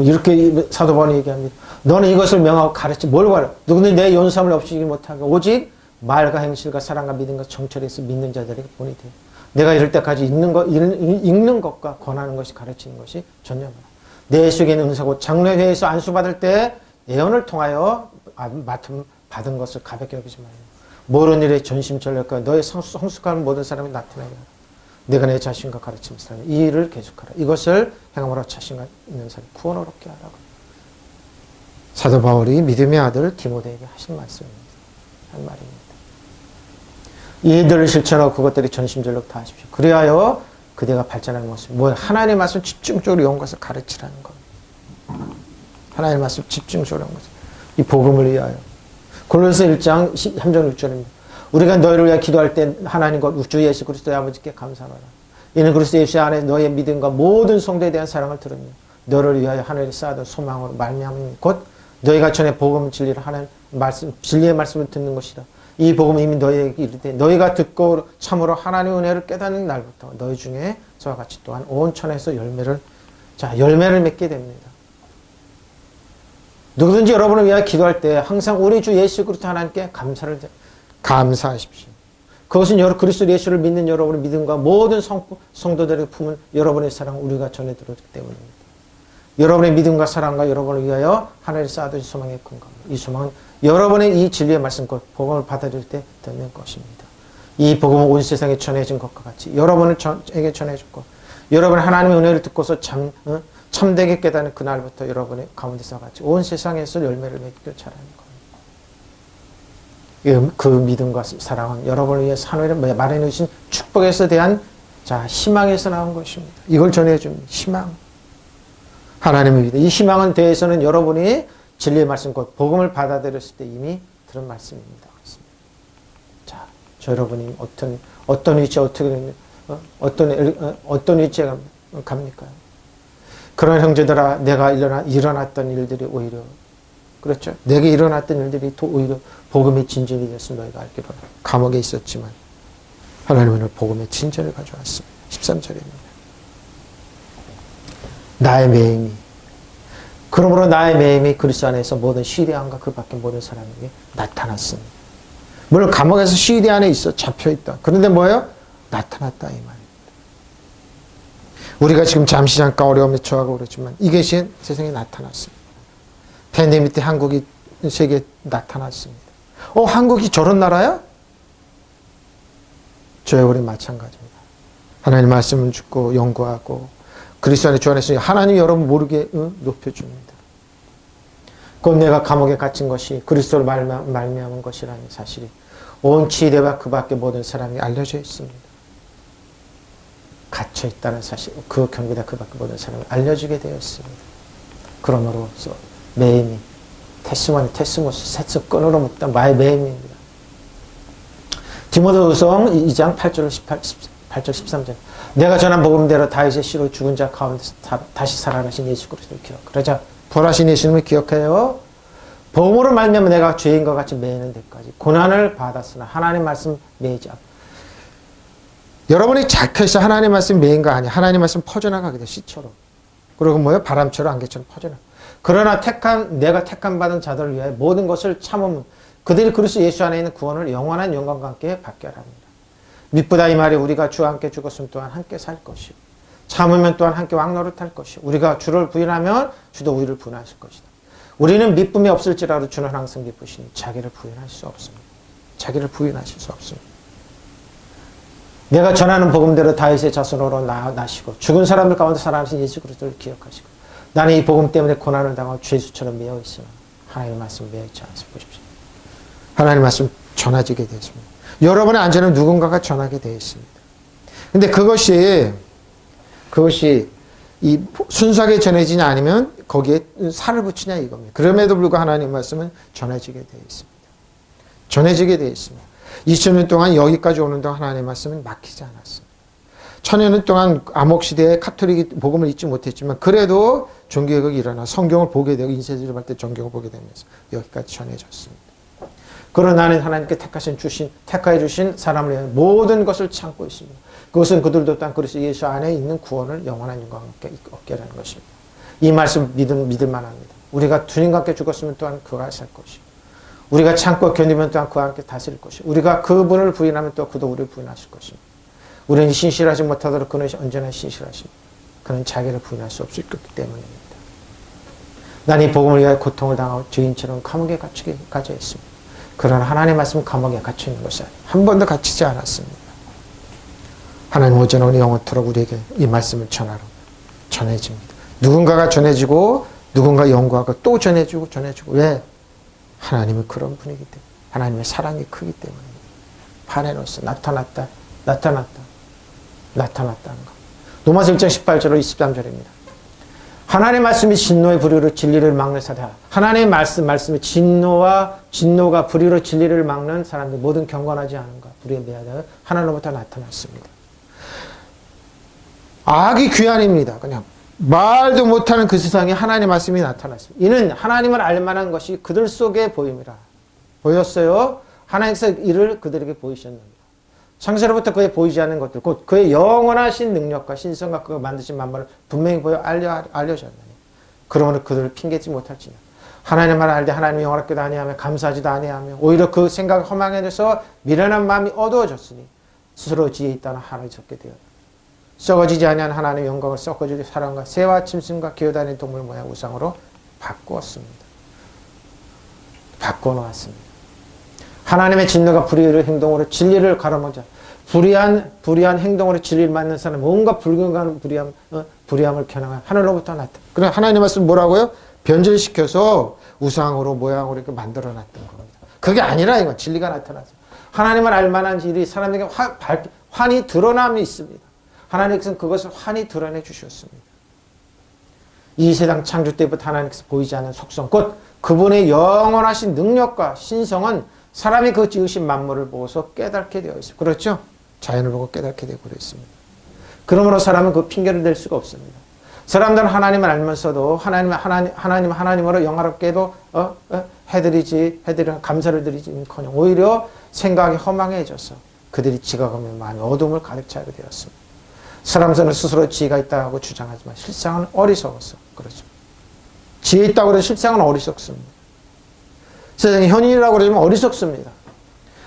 이렇게 사도 바울이 얘기합니다. 너는 이것을 명하고 가르치 뭘 가르쳐? 누구는 내 연수함을 없이지 못하고 오직 말과 행실과 사랑과 믿음과 정철에서 믿는 자들에게 본이 돼. 내가 이럴 때까지 읽는 것과 권하는 것이 가르치는 것이 전념하라. 내 속에 있는 은사고 장로회에서 안수받을 때 예언을 통하여 받은 것을 가볍게 여기지 말고 모르는 일에 전심전력과 너의 성숙한 모든 사람이 나타나게 하라. 내가 내 자신과 가르치는 사람 이 일을 계속하라. 이것을 행함으로 자신감 있는 사람 구원을 얻게 하라고. 사도 바울이 믿음의 아들 디모데에게 하신 말씀입니다. 한 말입니다. 이 일들을 실천하고 그것들이 전심전력 다 하십시오. 그리하여 그대가 발전하는 모습. 뭐 하나님의 말씀 집중적으로 연구해서 가르치라는 겁니다. 하나님의 말씀 집중적으로 연구해서 이 복음을 위하여. 골로새 1장 3절 6절입니다. 우리가 너희를 위하여 기도할 때 하나님과 주 예수 그리스도의 아버지께 감사하라. 이는 그리스도 예수 안에 너의 믿음과 모든 성도에 대한 사랑을 들으며 너를 위하여 하늘에 쌓아둔 소망으로 말미암은 곧 너희가 전에 복음 진리를 하는 말씀 진리의 말씀을 듣는 것이다. 이 복음은 이미 너희에게 이르되 너희가 듣고 참으로 하나님의 은혜를 깨닫는 날부터 너희 중에 저와 같이 또한 온 천에서 열매를 맺게 됩니다. 누구든지 여러분을 위하여 기도할 때 항상 우리 주 예수 그리스도 하나님께 감사하십시오. 그것은 그리스도 예수를 믿는 여러분의 믿음과 모든 성도들에게 품은 여러분의 사랑을 우리가 전해 들었기 때문입니다. 여러분의 믿음과 사랑과 여러분을 위하여 하늘에 쌓아둔 소망의 근거입니다. 이 소망은 여러분의 이 진리의 말씀, 복음을 받아들일 때 듣는 것입니다. 이 복음은 온 세상에 전해진 것과 같이 여러분에게 전해졌고 여러분의 하나님의 은혜를 듣고서 참되게 깨닫는 그날부터 여러분의 가운데서 같이 온 세상에서 열매를 맺길 잘하는 겁니다. 그 믿음과 사랑은 여러분을 위해 하늘에 마련해 주신 축복에서 대한 희망에서 나온 것입니다. 이걸 전해줍니다. 희망. 하나님의 믿음. 이 희망은 대해서는 여러분이 진리의 말씀, 곧 복음을 받아들였을 때 이미 들은 말씀입니다. 자, 저 여러분이 어떤 위치에 어떤 위치에 갑니까? 그런 형제들아, 내가 일어났던 일들이 오히려 그렇죠. 내게 일어났던 일들이 오히려 복음의 진전이 되었음 너희가 알기로 감옥에 있었지만 하나님은 오늘 복음의 진전을 가져왔습니다. 13절입니다. 나의 매임이 그러므로 나의 매임이 그리스도 안에서 모든 시대함과 그 밖에 모든 사람에게 나타났습니다. 물론 감옥에서 시대 안에 잡혀있다. 그런데 뭐예요? 나타났다 이 말입니다. 우리가 지금 잠시 잠깐 어려움에 처하고 그렇지만 이것이 세상에 나타났습니다. 팬데믹 때 한국이 세계에 나타났습니다. 한국이 저런 나라야? 저희 우리 마찬가지입니다. 하나님 말씀을 듣고 연구하고 그리스도 안에 주 안에서 하나님 여러분 모르게 높여줍니다. 곧 내가 감옥에 갇힌 것이 그리스도를 말미암은 것이라는 사실이 온 지대와 그 밖에 모든 사람이 알려져 있습니다. 갇혀있다는 사실, 그 경계다 그 밖에 모든 사람이 알려지게 되었습니다. 그러므로써 매임이 테스모스 끈으로 묶다 마의 매임입니다. 디모데후서 2장 8절 13절 내가 전한 복음대로 다윗의 씨로 죽은 자 가운데서 다시 살아나신 예수 그리스도를 기억. 그러자 부활하신 예수님을 기억해요. 복음으로 말미암아 내가 죄인과 같이 매이는 데까지 고난을 받았으나 하나님 말씀 매이지 않고 여러분이 착해서 하나님 말씀 매인 거 아니야. 하나님 말씀 퍼져나가게 돼 씨처럼. 그리고 뭐예요? 바람처럼 안개처럼 퍼져나. 그러나 내가 택한 받은 자들을 위하여 모든 것을 참으면 그들이 그리스도 예수 안에 있는 구원을 영원한 영광과 함께 받게 하랍니다. 믿보다 이 말이 우리가 주와 함께 죽었으면 또한 함께 살 것이요 참으면 또한 함께 왕노릇할 것이요 우리가 주를 부인하면 주도 우리를 부인하실 것이다. 우리는 믿음이 없을지라도 주는 항상 기쁘시니 자기를 부인하실 수 없습니다. 자기를 부인하실 수 없습니다. 내가 전하는 복음대로 다윗의 자손으로 나시고 죽은 사람들 가운데 살아나신 예수 그리스도를 기억하시고 나는 이 복음 때문에 고난을 당하고 죄수처럼 매여 있으나 하나님의 말씀 매여 있지 않습니다. 보십시오. 하나님의 말씀 전해지게 되었습니다. 여러분의 안전은 누군가가 전하게 되어 있습니다. 근데 그것이 이 순수하게 전해지냐 아니면 거기에 살을 붙이냐 이겁니다. 그럼에도 불구하고 하나님의 말씀은 전해지게 되어 있습니다. 전해지게 되어 있습니다. 2000년 동안 여기까지 오는 동안 하나님의 말씀은 막히지 않았습니다. 1000년 동안 암흑시대에 카톨릭이 복음을 잊지 못했지만 그래도 종교개혁이 일어나 성경을 보게 되고 인쇄질을 할 때 성경을 보게 되면서 여기까지 전해졌습니다. 그러나 나는 하나님께 택하여 주신 사람을 위해 모든 것을 참고 있습니다. 그것은 그들도 또한 그리스도 예수 안에 있는 구원을 영원한 영광과 함께 얻게 하는 것입니다. 이 말씀 믿을만 합니다. 우리가 주님과 함께 죽었으면 또한 그와 살 것이고 우리가 참고 견디면 또한 그와 함께 다스릴 것이고 우리가 그분을 부인하면 또 그도 우리를 부인하실 것입니다. 우리는 신실하지 못하도록 그는 언제나 신실하십니다. 그는 자기를 부인할 수 없을 것이기 때문입니다. 난 이 복음을 위하여 고통을 당하고 죄인처럼 감옥에 갇혀 있습니다. 그러나 하나님의 말씀 감옥에 갇혀 있는 것이 한 번도 갇히지 않았습니다. 하나님 오전 오늘 영원토록 우리에게 이 말씀을 전해집니다. 누군가가 전해지고 누군가 연구하고 또 전해주고. 왜? 하나님은 그런 분이기 때문에. 하나님의 사랑이 크기 때문에. 반해놓았어. 나타났다는 것. 로마서 1장 18절로 23절입니다. 하나님의 말씀이 진노의 불의로 진리를 막는 사람. 하나님의 말씀이 진노가 불의로 진리를 막는 사람들 모든 경건하지 않은 것, 불의에 매하여 하나님부터 나타났습니다. 악이 귀한입니다. 그냥 말도 못하는 그 세상에 하나님의 말씀이 나타났습니다. 이는 하나님을 알만한 것이 그들 속에 보임이라. 보였어요? 하나님께서 이를 그들에게 보이셨느니라. 창세로부터 그의 보이지 않는 것들, 곧 그의 영원하신 능력과 신성과 그가 만드신 만물을 분명히 보여 알려졌느니. 그러므로 그들을 핑계지 못할지냐. 하나님의 말을 알되 하나님의 영원하게도 아니하며 감사하지도 아니하며 오히려 그 생각이 허망해져서 미련한 마음이 어두워졌으니 스스로 지혜 있다는 하나를 적게 되었다. 썩어지지 아니한 하나님의 영광을 썩어지는 사람과 새와 짐승과 기어다니는 동물 모양 우상으로 바꾸었습니다. 바꿔놓았습니다. 하나님의 진노가 불의의 행동으로 진리를 가로막자. 불의한 행동으로 진리를 맞는 사람, 뭔가 불경한 불의함을 겨냥한 하늘로부터 나타. 그래 하나님 말씀 뭐라고요? 변절시켜서 우상으로 모양으로 이렇게 만들어놨던 겁니다. 그게 아니라 이건 진리가 나타났어요. 하나님을 알만한 일이 사람에게 환히 드러남이 있습니다. 하나님께서는 그것을 환히 드러내 주셨습니다. 이 세상 창조 때부터 하나님께서 보이지 않는 속성, 곧 그분의 영원하신 능력과 신성은 사람이 그 지으신 만물을 보고서 깨닫게 되어 있습니다. 그렇죠? 자연을 보고 깨닫게 되고 그랬습니다. 그러므로 사람은 그 핑계를 댈 수가 없습니다. 사람들은 하나님을 알면서도 하나님으로 영화롭게도 감사를 드리지커녕 오히려 생각이 허망해져서 그들이 지각하며 마음의 어둠을 가득 차게 되었습니다. 사람들은 스스로 지혜가 있다고 주장하지만 실상은 어리석었어. 그렇죠. 지혜 있다고 해서 실상은 어리석습니다. 세상의 현인이라고 그러면 어리석습니다.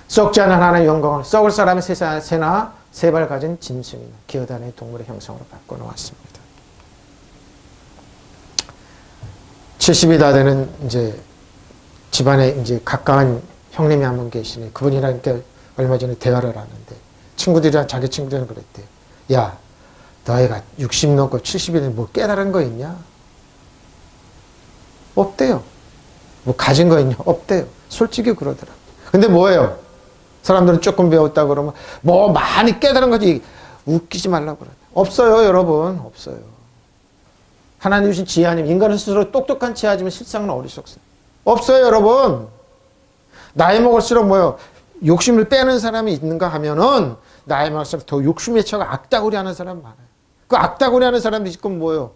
썩지 않은 하나님의 영광을 썩을 사람의 새나 세발 가진 짐승이나 기어다니는 동물의 형상으로 바꿔놓았습니다. 70이 다 되는 이제 집안에 이제 가까운 형님이 한 분 계시네. 그분이랑 얼마 전에 대화를 하는데 자기 친구들은 그랬대요. 야, 너희가 60 넘고 70이 되면 뭐 깨달은 거 있냐? 없대요. 뭐 가진 거 있냐? 없대요. 솔직히 그러더라고요. 근데 뭐예요? 사람들은 조금 배웠다 그러면 뭐 많이 깨달은 거지. 웃기지 말라고 그래요. 없어요, 여러분. 없어요. 하나님 주신 지혜 아니면 인간은 스스로 똑똑한 지혜 하지만 실상은 어리석어요. 없어요, 여러분. 나이 먹을수록 뭐요? 욕심을 빼는 사람이 있는가 하면은 나이 먹을수록 더 욕심에 차가 악다구리 하는 사람 많아요. 그 악다구리 하는 사람들이 지금 뭐예요?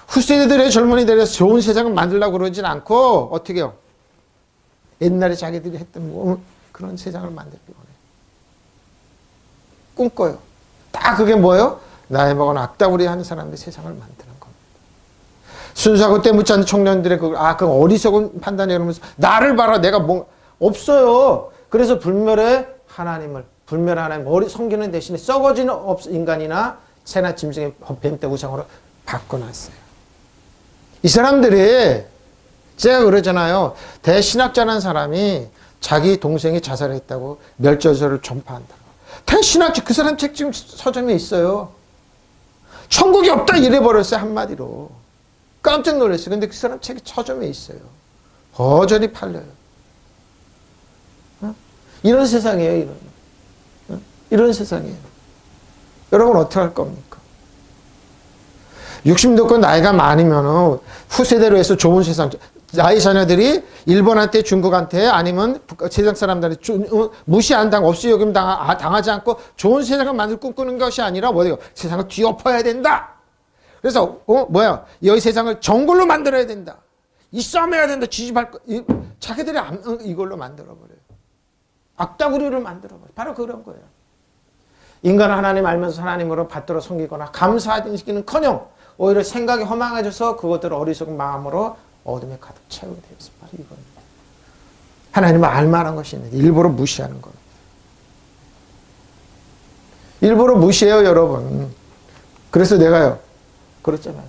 후세대들의 젊은이들이 좋은 세상을 만들려고 그러진 않고 어떻게 해요? 옛날에 자기들이 했던 그런 세상을 만들기 원해요. 꿈꿔요. 다 그게 뭐예요? 나이 먹은 악다구리 하는 사람들이 세상을 만드는 겁니다. 순수하고 때묻지 않는 청년들의 그 어리석은 판단이 이러면서 나를 봐라 내가 없어요. 그래서 불멸의 하나님 섬기는 대신에 썩어지는 인간이나 새나 짐승의 뱀떼 우상으로 바꿔놨어요. 이 사람들이 제가 그러잖아요. 대신학자라는 사람이 자기 동생이 자살했다고 멸절서를 전파한다고. 대신학자 그 사람 책 지금 서점에 있어요. 천국이 없다 이래버렸어요. 한마디로. 깜짝 놀랐어요. 근데 그 사람 책이 서점에 있어요. 거절이 팔려요. 이런 세상이에요. 이런 세상이에요. 여러분 어떻게 할 겁니까? 60 넘고 나이가 많으면 후세대로 해서 좋은 세상, 나의 자녀들이 일본한테 중국한테 아니면 세상 사람들한테 무시 안 당하고 없이 여김 당하지 않고 좋은 세상을 만들 꿈꾸는 것이 아니라 뭐예요? 세상을 뒤엎어야 된다. 그래서 여기 세상을 정글로 만들어야 된다. 이 싸움해야 된다. 지지할 거. 자기들이 이걸로 만들어버려요. 악다구리를 만들어버려요. 바로 그런 거예요. 인간은 하나님 알면서 하나님으로 받들어 섬기거나 감사하기는커녕 오히려 생각이 허망해져서 그것들을 어리석은 마음으로 어둠에 가득 채우게 되었습니다. 바로 이겁니다. 하나님은 알만한 것이 있는데 일부러 무시하는 겁니다. 일부러 무시해요, 여러분. 그래서 내가요, 그렇잖아요.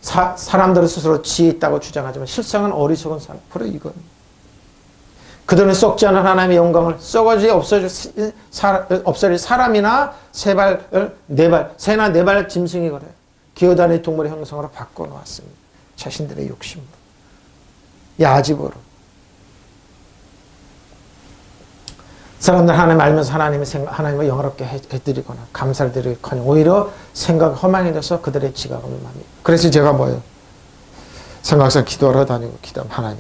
사람들은 스스로 지혜 있다고 주장하지만 실상은 어리석은 사람. 바로 이건. 그들은 썩지 않은 하나님의 영광을 썩어지 없어질 사람이나 새나 네 발 짐승이 그래. 기어다니는 동물의 형상으로 바꿔놓았습니다. 자신들의 욕심으로. 야집으로. 사람들 하나님 알면서 하나님을 영화롭게 해드리거나 감사를 드리거나 오히려 생각이 허망해져서 그들의 지각을 맘이. 그래서 제가 뭐예요? 생각상 기도하러 다니고 기도하면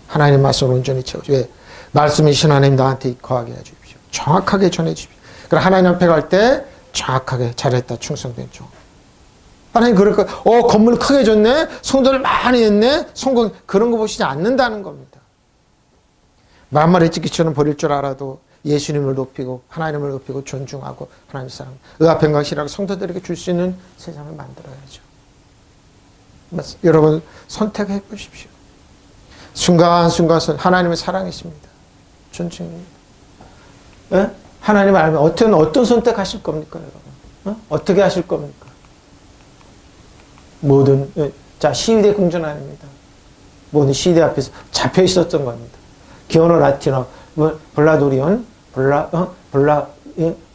하나님 말씀을 온전히 채워줘. 왜? 말씀이신 하나님 나한테 거하게 해주십시오. 정확하게 전해주십시오. 그럼 하나님 앞에 갈 때 정확하게 잘했다 충성된 종. 하나님 그럴까? 건물 크게 줬네. 성도를 많이 했네. 성공 그런 거 보시지 않는다는 겁니다. 만물의 찢기처럼 버릴 줄 알아도 예수님을 높이고 하나님을 높이고 존중하고 하나님 사랑 의아평강실하고 성도들에게 줄 수 있는 세상을 만들어야죠. 여러분 선택해 보십시오. 순간순간 하나님의 사랑이십니다. 존중입니다. 예? 하나님을 알면 어떤 선택하실 겁니까 여러분? 어떻게 하실 겁니까? 모든 시위대 궁전 아닙니다. 모든 시위대 앞에서 잡혀 있었던 겁니다. 기오노 라티노 블라도리온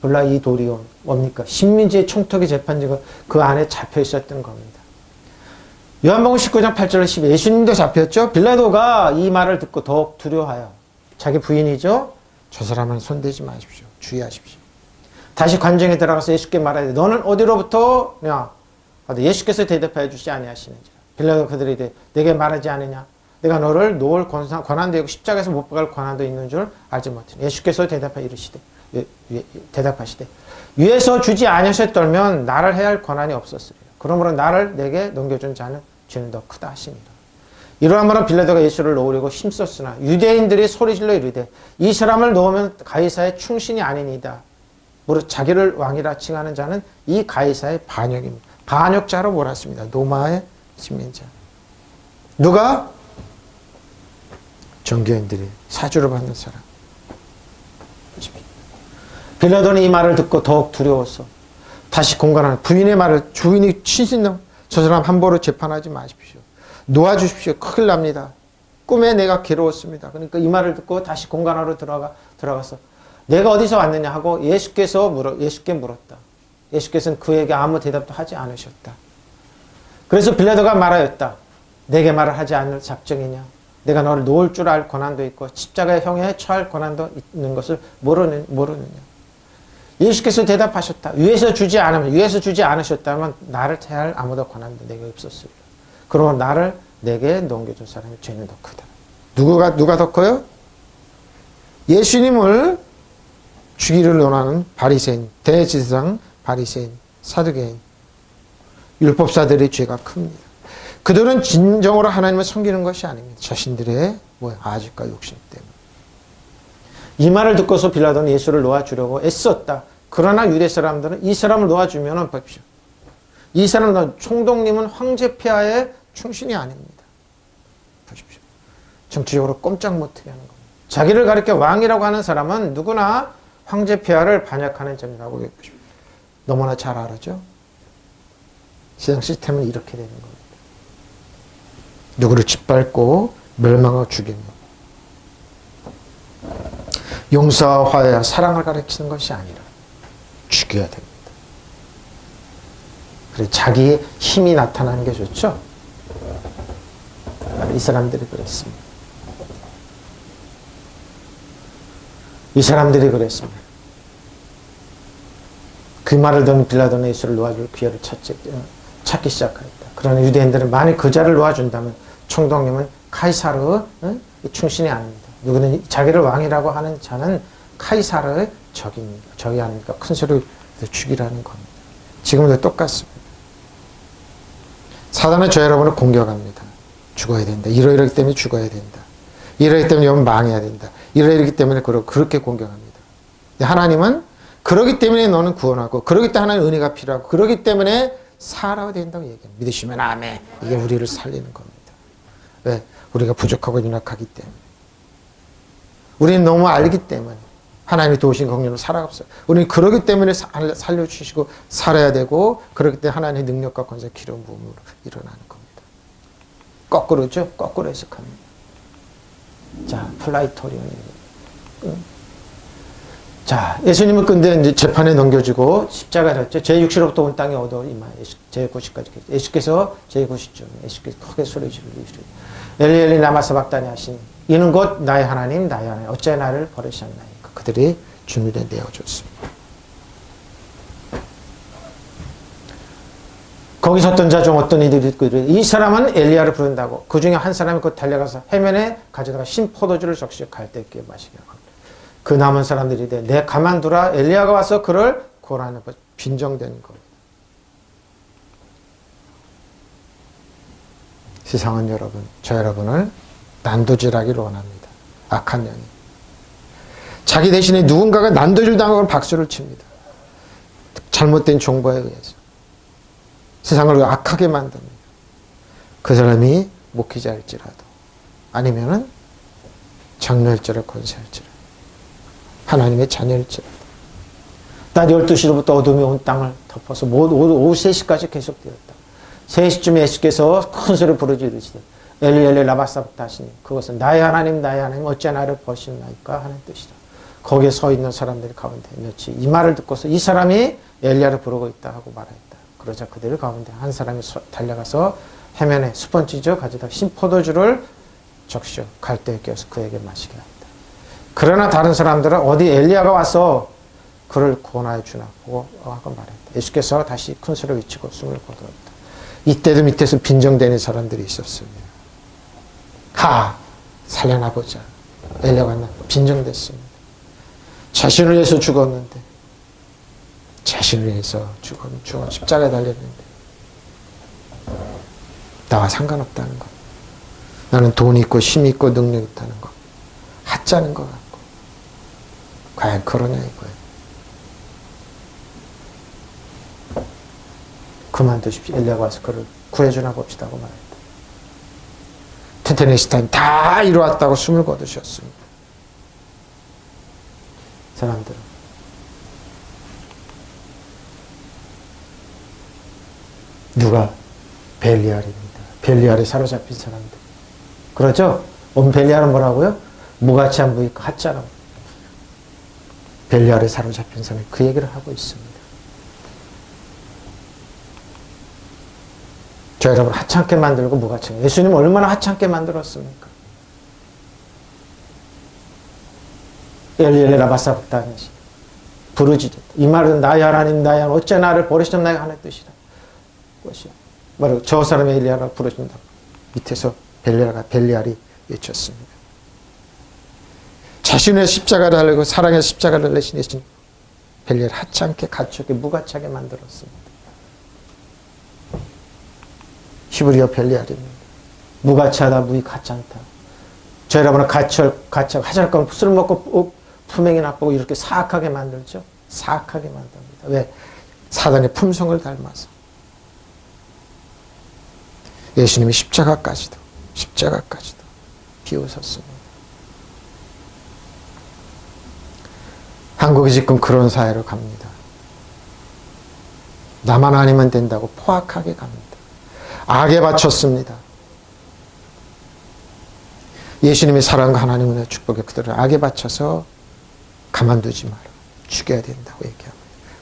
블라이도리온 뭡니까? 식민지의 총독의 재판지가 그 안에 잡혀 있었던 겁니다. 요한복음 19장 8절에 10에 예수님도 잡혔죠. 빌라도가 이 말을 듣고 더욱 두려워하여 자기 부인이죠. 저 사람은 손대지 마십시오. 주의하십시오. 다시 관정에 들어가서 예수께 말하되 너는 어디로부터냐? 예수께서 대답하여 주시지 아니하시는지라. 빌라도가 그들에게 내게 말하지 않으냐? 내가 너를 놓을 권한도 있고 십자가에서 못 박을 권한도 있는 줄 알지 못하니. 예수께서 대답하시되 위에서 주지 아니하셨더면 나를 해야 할 권한이 없었으리라. 그러므로 나를 내게 넘겨준 자는 죄는 더 크다 하시니라. 이러함으로 빌라도가 예수를 놓으려고 힘썼으나 유대인들이 소리질러 이르되 이 사람을 놓으면 가이사의 충신이 아니니이다. 무릇 자기를 왕이라 칭하는 자는 이 가이사의 반역입니다. 반역자로 몰았습니다. 로마의 식민자. 누가? 정교인들이 사주를 받는 사람. 빌라도는 이 말을 듣고 더욱 두려워서 다시 공간하는 부인의 말을 주인이 친신령 저 사람 함부로 재판하지 마십시오. 놓아주십시오. 큰일 납니다. 꿈에 내가 괴로웠습니다. 그러니까 이 말을 듣고 다시 공간으로 들어가서 내가 어디서 왔느냐 하고 예수께 물었다. 예수께서는 그에게 아무 대답도 하지 않으셨다. 그래서 빌라도가 말하였다. 내게 말을 하지 않을 작정이냐? 내가 너를 놓을 줄 알 권한도 있고 십자가의 형에 처할 권한도 있는 것을 모르느냐? 예수께서 대답하셨다. 위에서 주지 않으셨다면 나를 해할 아무도 권한도 내게 없었으리라. 그러면 나를 내게 넘겨준 사람의 죄는 더 크다. 누가 더 커요? 예수님을 죽이를 논하는 바리새인, 대제사장 바리새인, 사두개인, 율법사들의 죄가 큽니다. 그들은 진정으로 하나님을 섬기는 것이 아닙니다. 자신들의 아집과 욕심 때문에. 이 말을 듣고서 빌라도는 예수를 놓아주려고 애썼다. 그러나 유대 사람들은 이 사람을 놓아주면 보십시오. 이 사람은 총독님은 황제 폐하의 충신이 아닙니다. 보십시오. 정치적으로 꼼짝 못하게 하는 겁니다. 자기를 가리켜 왕이라고 하는 사람은 누구나 황제 폐하를 반역하는 자라고 보십시오. 너무나 잘 알았죠? 시장 시스템은 이렇게 되는 겁니다. 누구를 짓밟고 멸망하고 죽이며 용서와 화해와 사랑을 가르치는 것이 아니라 죽여야 됩니다. 그래 자기의 힘이 나타나는 게 좋죠? 이 사람들이 그랬습니다. 이 사람들이 그랬습니다. 그 말을 듣는 빌라도는 예수를 놓아줄 기회를 찾기 시작하였다. 그러나 유대인들은 만약 그 자를 놓아준다면 총독님은 카이사르의 충신이 아닙니다. 누구는 자기를 왕이라고 하는 자는 카이사르의 적입니다. 적이 아닙니까? 큰 소리로 죽이라는 겁니다. 지금도 똑같습니다. 사단은 저 여러분을 공격합니다. 죽어야 된다. 이러이러기 때문에 죽어야 된다. 이러기 때문에 여러분 망해야 된다. 이러이러기 때문에 그렇게 공격합니다. 하나님은 그러기 때문에 너는 구원하고 그러기 때문에 하나님 은혜가 필요하고 그러기 때문에 살아야 된다고 얘기합니다. 믿으시면 아멘. 이게 우리를 살리는 겁니다. 왜? 우리가 부족하고 연약하기 때문에. 우리는 너무 알기 때문에. 하나님이 도우신 긍휼로 살아갑시다. 우리는 그러기 때문에 살려주시고 살아야 되고, 그렇기 때문에 하나님의 능력과 권세 기름 부음으로 일어나는 겁니다. 거꾸로죠? 거꾸로 해석합니다. 자, 플라이토리언입니다. 자, 예수님은 근데 이제 재판에 넘겨지고 십자가를 했죠. 제6시로부터 온 땅에 얻어 임하. 제9시까지. 예수께서 제9시죠. 예수께서 크게 소리 지르고 엘리 엘리 라마 사박다니 하시니 이는 곧 나의 하나님 나의 하나님 어째 나를 버리셨나이까. 그들이 주님에 내어줬습니다. 거기 섰던 자 중 어떤 이들이 있고 이 사람은 엘리야를 부른다고. 그 중에 한 사람이 곧 달려가서 해면에 가져다가 신 포도주를 적시 갈대기에 마시게 하고. 그 남은 사람들이 내 가만두라 엘리야가 와서 그를 고라는 것. 빈정된 것. 세상은 여러분, 저 여러분을 난도질하기를 원합니다. 악한 영이. 자기 대신에 누군가가 난도질 당하고 박수를 칩니다. 잘못된 정보에 의해서. 세상을 악하게 만듭니다. 그 사람이 목회자일지라도 아니면은 장로일지라도 권사일지라도 하나님의 자녀일지라도 낮 12시로부터 어둠이 온 땅을 덮어서 오후 3시까지 계속되었다. 3시쯤에 예수께서 큰 소리를 부르짖으 이르시되 엘리 엘리 라마 사박다니 그것은 나의 하나님 어찌 나를 버리셨나이까 하는 뜻이다. 거기에 서 있는 사람들 가운데 몇이 이 말을 듣고서 이 사람이 엘리야를 부르고 있다 하고 말했다. 그러자 그들 가운데 한 사람이 달려가서 해면에 스펀지죠 가져다 신포도주를 적셔 갈대에 껴서 그에게 마시게 한다. 그러나 다른 사람들은 어디 엘리야가 와서 그를 구원하여 주나 보고 하고 말했다. 예수께서 다시 큰 소리를 외치고 숨을 거두었다. 이때도 밑에서 빈정대는 사람들이 있었습니다. 살려나 보자. 엘리야가 빈정댔습니다. 자신을 위해서 죽었는데 자신을 위해서 죽어 십자가에 달렸는데 나와 상관없다는 것. 나는 돈이 있고 힘이 있고 능력이 있다는 것. 하찮은 것 같고 과연 그러냐 이거예요. 그만두십시오. 엘리야가 와서 그를 구해주나 봅시다 하고 말했다. 테테네시타임 다 이루었다고 숨을 거두셨습니다. 사람들은 누가? 벨리알입니다. 벨리알에 사로잡힌 사람들. 그렇죠? 벨리알은 뭐라고요? 무가치한 무익 하찮음. 벨리알에 사로잡힌 사람이 그 얘기를 하고 있습니다. 저 여러분 하찮게 만들고 무가치한 예수님 얼마나 하찮게 만들었습니까? 엘리엘리 라바사박다니 부르짖었다. 이 말은 나의 하나님 나의 하나님 어째 나를 버리셨나요 하는 뜻이다. 것이요. 바로 저 사람의 엘리야가 부르신다. 밑에서 벨리알이 외쳤습니다. 자신의 십자가를 달고 사랑의 십자가를 내신 예수님 벨리알 하찮게 가축에 무가치하게 만들었습니다. 히브리어 벨리알입니다. 무가치하다 무익 하찮다. 저 여러분은 가치하고 하찮을 거면 술 먹고 품행이 나쁘고 이렇게 사악하게 만들죠. 사악하게 만듭니다. 왜? 사단의 품성을 닮아서. 예수님이 십자가까지도 비웃었습니다. 한국이 지금 그런 사회로 갑니다. 나만 아니면 된다고 포악하게 갑니다. 악에 바쳤습니다. 예수님의 사랑과 하나님의 축복에 그들을 악에 바쳐서 가만두지 마라. 죽여야 된다고 얘기합니다.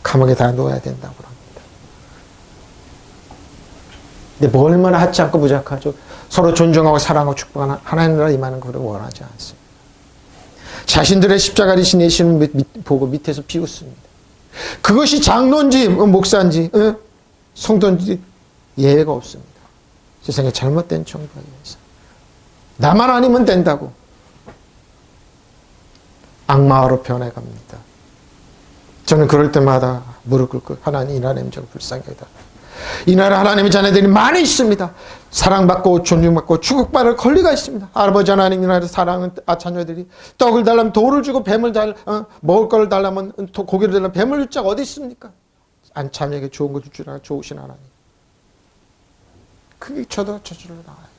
감옥에 다 놓아야 된다고 합니다. 근데 뭐 얼마나 하지 않고 무작하죠. 서로 존중하고 사랑하고 축복하는 하나님 나라 임하는 것을 원하지 않습니다. 자신들의 십자가를 지신 예수님을 보고 밑에서 비웃습니다. 그것이 장로인지 목사인지 성도인지 예외가 없습니다. 세상에 잘못된 정보에 의해서 나만 아니면 된다고 악마로 변해갑니다. 저는 그럴 때마다 무릎 꿇고 하나님 이 나라의 좀 불쌍하다. 이 나라 하나님의 자녀들이 많이 있습니다. 사랑받고 존중받고 축복받을 권리가 있습니다. 아버지 하나님 이 나라의 사랑은 자녀들이 떡을 달라면 돌을 주고 뱀을 먹을 걸 달라면 고기를 달라면 뱀을 줄 자가 어디 있습니까? 안 자녀에게 좋은 거 줄 줄 아는 좋으신 하나님. 그게 저절로 나와요.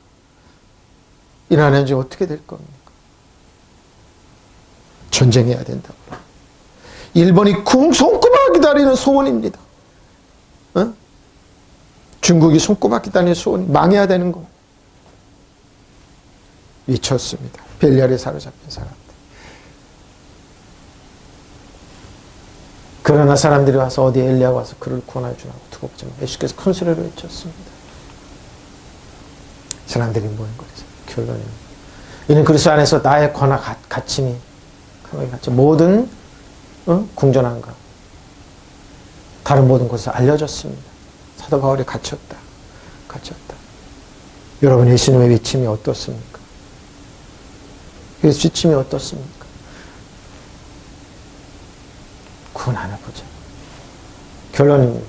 이 나라는 이제 어떻게 될 겁니까? 전쟁해야 된다고. 일본이 손꼽아 기다리는 소원입니다. 어? 중국이 손꼽아 기다리는 소원이 망해야 되는 거. 미쳤습니다. 벨리알에 사로잡힌 사람들. 그러나 사람들이 와서 어디 엘리야가 와서 그를 구원해 주라고 두렵지만 예수께서 큰 소리로 외쳤습니다. 사람들이 모인 거죠. 결론은 이는 그리스도 안에서 나의 권한 가침이 모든 궁전함과 다른 모든 곳에 알려졌습니다. 사도 바울이 갇혔다. 여러분 예수님의 외침이 어떻습니까? 예수 외침이 어떻습니까? 그건 안 해보자. 결론입니다.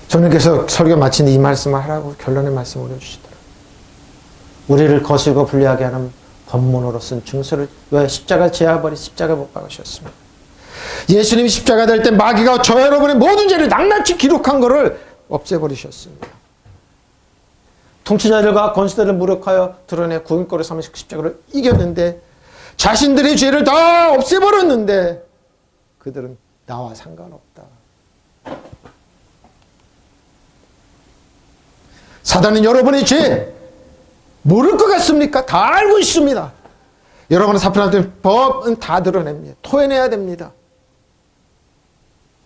저는 계속 설교 마치는데 이 말씀을 하라고 결론의 말씀을 올려주시더라고요. 우리를 거슬고 불리하게 하는 법문으로 쓴 증서를 왜 십자가 제하버리 십자가 못 박으셨습니다. 예수님이 십자가 될 때 마귀가 저 여러분의 모든 죄를 낱낱이 기록한 것을 없애버리셨습니다. 통치자들과 권세들을 무력하여 드러내 구원권을 삼으시고 십자가를 이겼는데 자신들의 죄를 다 없애버렸는데 그들은 나와 상관없다. 사단은 여러분의 죄 모를 것 같습니까? 다 알고 있습니다. 여러분은 사편한테 법은 다 드러냅니다. 토해내야 됩니다.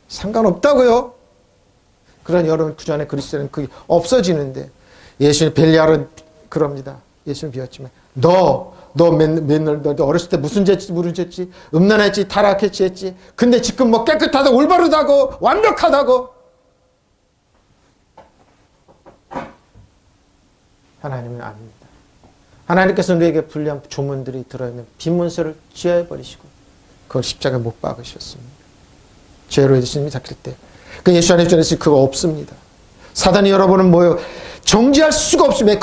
상관없다고요. 그런 여러분 그 전에 그리스도는 그게 없어지는데 예수님 벨리알은 그럽니다. 예수는 비웠지만 너 맨날 너 어렸을 때 무슨 죄지 음란했지 타락했지 했지. 근데 지금 뭐 깨끗하다고 올바르다고 완벽하다고. 하나님은 압니다. 하나님께서 우리에게 불리한 조문들이 들어있는 빈문서를 쥐어버리시고 그걸 십자가에 못 박으셨습니다. 죄로 예수님이 잡힐 때. 그 예수 안에 전에서 그거 없습니다. 사단이 여러분은 뭐예요? 정지할 수가 없습니다.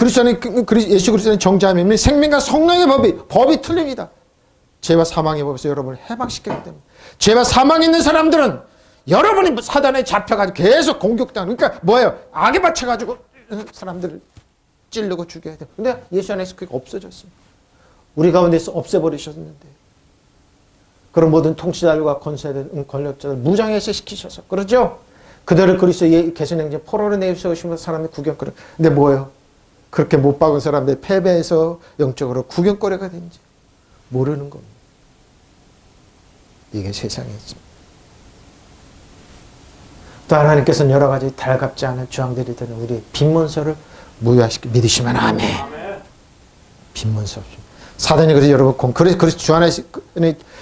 예수 그리스도는 정지하면 생명과 성령의 법이 틀립니다. 죄와 사망의 법에서 여러분을 해방시켜야 됩니다. 죄와 사망이 있는 사람들은 여러분이 사단에 잡혀가지고 계속 공격당하는 그러니까 뭐예요? 악에 받쳐가지고 사람들을 찌르고 죽여야 돼요. 근데 예수 안에서 그게 없어졌습니다. 우리 가운데서 없애버리셨는데 그런 모든 통치자들과 권세들, 권력자들 무장해서 시키셔서 그렇죠? 그들을 그리스도의 개선행전 포로로 내세우시면서 사람의 구경거리. 근데 뭐예요? 그렇게 못 박은 사람들 패배해서 영적으로 구경거리가 된지 모르는 겁니다. 이게 세상이지. 또 하나님께서는 여러 가지 달갑지 않은 주황들이 되는 우리의 빈문서를 무효화시켜 믿으시면 아멘. 빈문서. 사단이 그래서 여러분 그래서 주 안에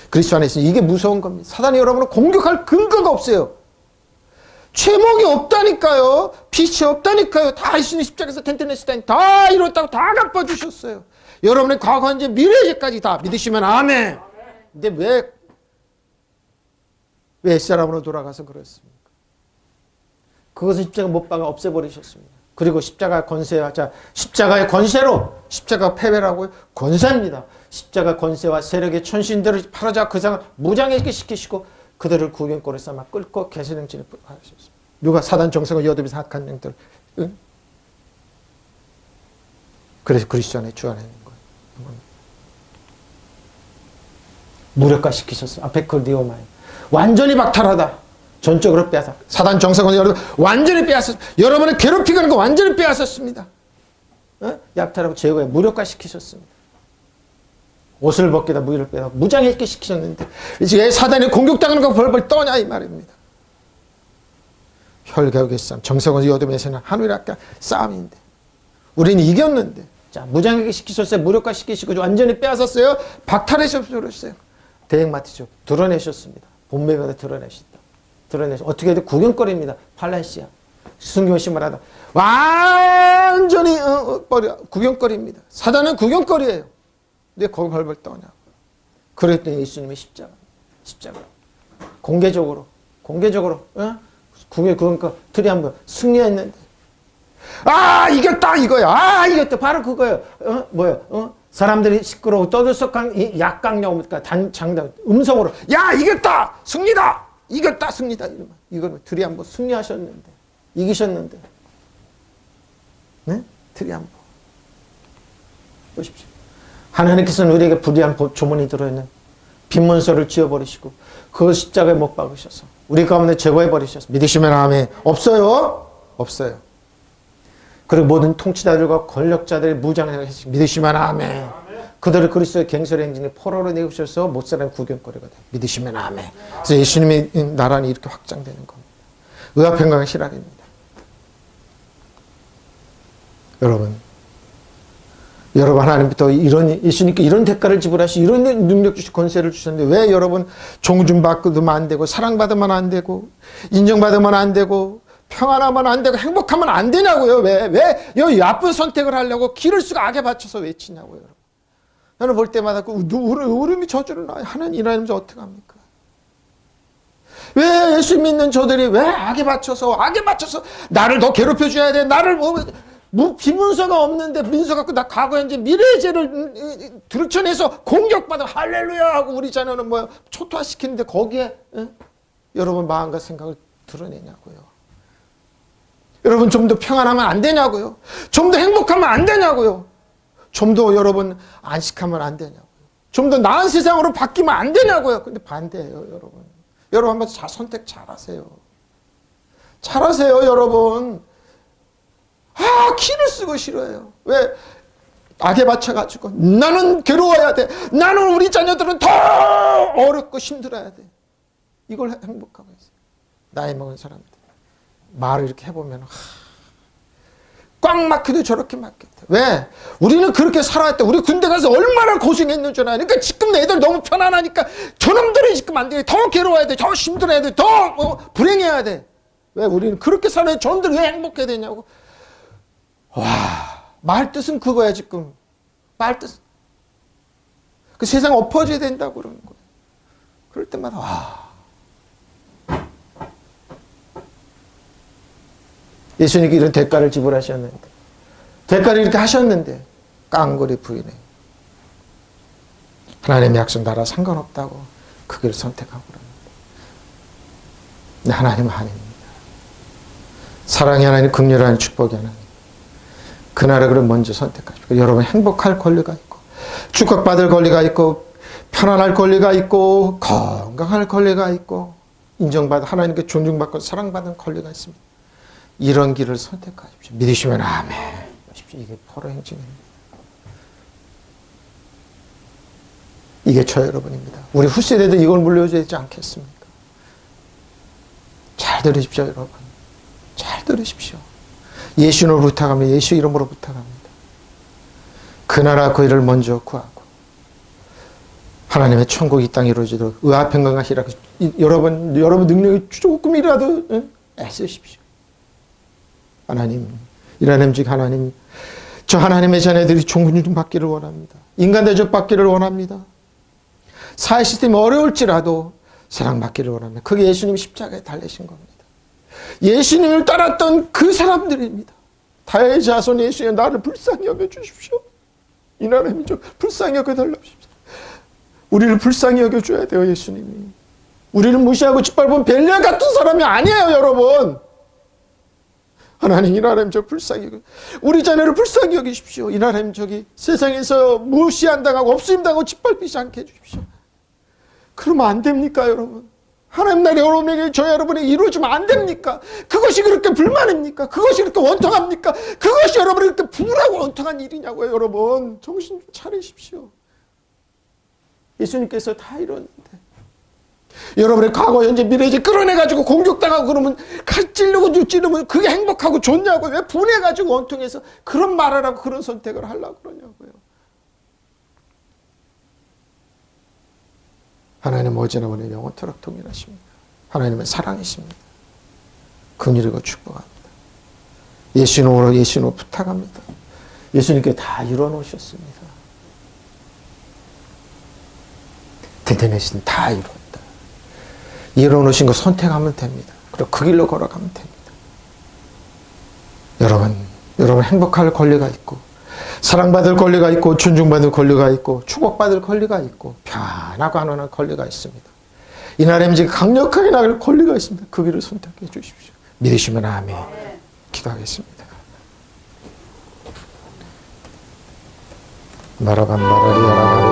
그리스도 안에 있으니 이게 무서운 겁니다. 사단이 여러분을 공격할 근거가 없어요. 죄목이 없다니까요. 빛이 없다니까요. 다 예수님 십자가에서 텐트내시다니 다 이뤘다고 다 갚아주셨어요. 여러분의 과거, 현재, 미래까지 다 믿으시면 아멘. 근데 왜 옛사람으로 돌아가서 그랬습니까? 그것은 십자가 못 박아 없애버리셨습니다. 그리고 십자가의 권세로 십자가 패배라고요? 권세입니다. 십자가 권세와 세력의 천신들을 팔아자 그 상을 무장하게 시키시고 그들을 구경거리 삼아 끌고 개세령진에 하셨습니다. 누가 사단 정성을 여덟이 사악한 영들 그래서 그리스도 안에 주 안에 있는 거예요. 무력화시키셨어요. 아페콜디오마이 완전히 박탈하다. 전적으로 빼앗아. 사단 정성을 여러분 완전히 빼앗았어요. 여러분을 괴롭히고 하는 거 완전히 빼앗았습니다. 약탈하고 제거해 무력화시키셨습니다. 옷을 벗기다 무기를 빼다 무장했게 시키셨는데 이제 사단이 공격당하는 거 벌벌 떠냐 이 말입니다. 혈개혁의 싸움 정성을 여둠에서는 하늘의 싸움인데 우리는 이겼는데 자 무장하게 시키셨어요. 무력화시키시고 완전히 빼앗았어요. 박탈하셨어요. 대행 맡으시고 드러내셨습니다. 본매가 드러내셨다. 어떻게 해도 구경거리입니다. 팔레시아 순교시 말하다 완전히 구경거리입니다. 사단은 구경거리예요. 근데 거기 벌벌 떠냐. 그랬더니 예수님의 십자가 공개적으로 그러니까 틀이 한번 승리했는데 이겼다 이거야. 이겼다 바로 그거예요. 사람들이 시끄러워 떠들썩한 약강령 장단 음성으로 야 이겼다 승리다 이겼다 승리다 이거는 틀이 한번 승리하셨는데 이기셨는데 네? 틀이 한번 보십시오. 하나님께서는 우리에게 불의한 조문이 들어있는 빈문서를 지어버리시고 그걸 십자가에 못 박으셔서 우리 가운데 제거해버리셔서 믿으시면 아멘. 없어요? 없어요. 그리고 모든 통치자들과 권력자들의 무장을 믿으시면 아멘. 그들을 그리스도의 갱설 행진이 포로로 내주셔서 못살아는 구경거리가 돼. 믿으시면 아멘. 그래서 예수님의 나라는 이렇게 확장되는 겁니다. 의합평강의 실학입니다. 여러분 하나님부터 예수님께 이런 대가를 지불하시 이런 능력 주시 권세를 주셨는데 왜 여러분 존중받으면 안 되고 사랑받으면 안 되고 인정받으면 안 되고 평안하면 안 되고 행복하면 안 되냐고요. 왜 이 나쁜 선택을 하려고 길을 쓰고 악에 받쳐서 외치냐고요. 여러분. 나는 볼 때마다 그 울음이 저주를 놔요. 하나님 저 어떻게 합니까? 왜 예수 믿는 저들이 왜 악에 받쳐서 나를 더 괴롭혀줘야 돼. 나를 비문서가 없는데 민서 갖고 나 과거 현재 미래의 죄를 들춰내서 공격받아 할렐루야 하고 우리 자녀는 뭐야 초토화시키는데 거기에 여러분 마음과 생각을 드러내냐고요. 여러분 좀 더 평안하면 안 되냐고요. 좀 더 행복하면 안 되냐고요. 좀 더 여러분 안식하면 안 되냐고요. 좀 더 나은 세상으로 바뀌면 안 되냐고요. 근데 반대예요, 여러분. 여러분 한번 선택 잘하세요. 잘하세요, 여러분. 키를 쓰고 싫어해요. 왜? 악에 받쳐가지고 나는 괴로워야 돼. 나는 우리 자녀들은 더 어렵고 힘들어야 돼. 이걸 행복하고 있어요. 나이 먹은 사람들. 말을 이렇게 해보면 꽉 막혀도 저렇게 막혔대. 왜? 우리는 그렇게 살아왔대. 우리 군대 가서 얼마나 고생했는 줄 아냐. 그러니까 지금 애들 너무 편안하니까 저놈들이 지금 안 돼. 더 괴로워야 돼. 더 힘들어야 돼. 더 불행해야 돼. 왜? 우리는 그렇게 살아야 저놈들이 왜 행복해야 되냐고. 말 뜻은 그거야 지금. 말 뜻. 그 세상 엎어져야 된다고 그러는 거예요. 그럴 때마다 예수님께 이런 대가를 지불하셨는데 대가를 이렇게 하셨는데 깡그리 부인해. 하나님의 약속 나라 상관없다고 그 길을 선택하고 그럽니다. 근데 하나님은 하나님입니다. 사랑의 하나님, 긍휼의 하나님, 축복의 하나님. 그 나라를 먼저 선택하십시오. 여러분 행복할 권리가 있고 축복받을 권리가 있고 편안할 권리가 있고 건강할 권리가 있고 인정받아 하나님께 존중받고 사랑받는 권리가 있습니다. 이런 길을 선택하십시오. 믿으시면 아멘. 이게 포로 행진입니다. 이게 저 여러분입니다. 우리 후세대도 이걸 물려줘야 되지 않겠습니까? 잘 들으십시오, 여러분. 잘 들으십시오. 예수 이름으로 부탁합니다. 예수 이름으로 부탁합니다. 그 나라 그 일을 먼저 구하고 하나님의 천국이 이 땅에 이루어지도록 의합평강과 희락. 여러분 능력이 조금이라도 애쓰십시오. 하나님, 이라는 즉 하나님, 저 하나님의 자녀들이 존중 받기를 원합니다. 인간 대접 받기를 원합니다. 사회 시스템이 어려울지라도 사랑받기를 원합니다. 그게 예수님이 십자가에 달리신 겁니다. 예수님을 따랐던 그 사람들입니다. 다의 자손 예수님 나를 불쌍히 여겨주십시오. 이 나라님 좀 불쌍히 여겨달라십시오. 우리를 불쌍히 여겨줘야 돼요. 예수님이. 우리를 무시하고 짓밟은 벨리알 같은 사람이 아니에요. 여러분. 하나님 이 나라님 저 불쌍히 여겨. 우리 자녀를 불쌍히 여기십시오. 이 나라님 저기 세상에서 무시한다고 없음당하고 짓밟히지 않게 해주십시오. 그러면 안 됩니까 여러분? 하나님 나라 여러분에게 저 여러분이 이루어지면 안 됩니까? 그것이 그렇게 불만입니까? 그것이 그렇게 원통합니까? 그것이 여러분이 그렇게 불하고 원통한 일이냐고요. 여러분 정신 좀 차리십시오. 예수님께서 다 이뤘는데 여러분의 과거 현재 미래 이제 끌어내가지고 공격당하고 그러면 찌르면 그게 행복하고 좋냐고. 왜 분해가지고 원통해서 그런 말을 하고 그런 선택을 하려고 그러냐고요. 하나님 어제나 오늘 영원토록 동일하십니다. 하나님은 사랑이십니다. 긍휼이고 축복합니다. 예수 이름으로 부탁합니다. 예수님께 다 이뤄놓으셨습니다. 든든해신 다 이뤘다. 이뤄놓으신 거 선택하면 됩니다. 그리고 그 길로 걸어가면 됩니다. 여러분 행복할 권리가 있고 사랑받을 권리가 있고 존중받을 권리가 있고 축복받을 권리가 있고 편하고 안온한 권리가 있습니다. 이 나라에 이제 강력하게 나갈 권리가 있습니다. 그 길을 선택해 주십시오. 믿으시면 아멘. 기도하겠습니다. 마라반 마라리아라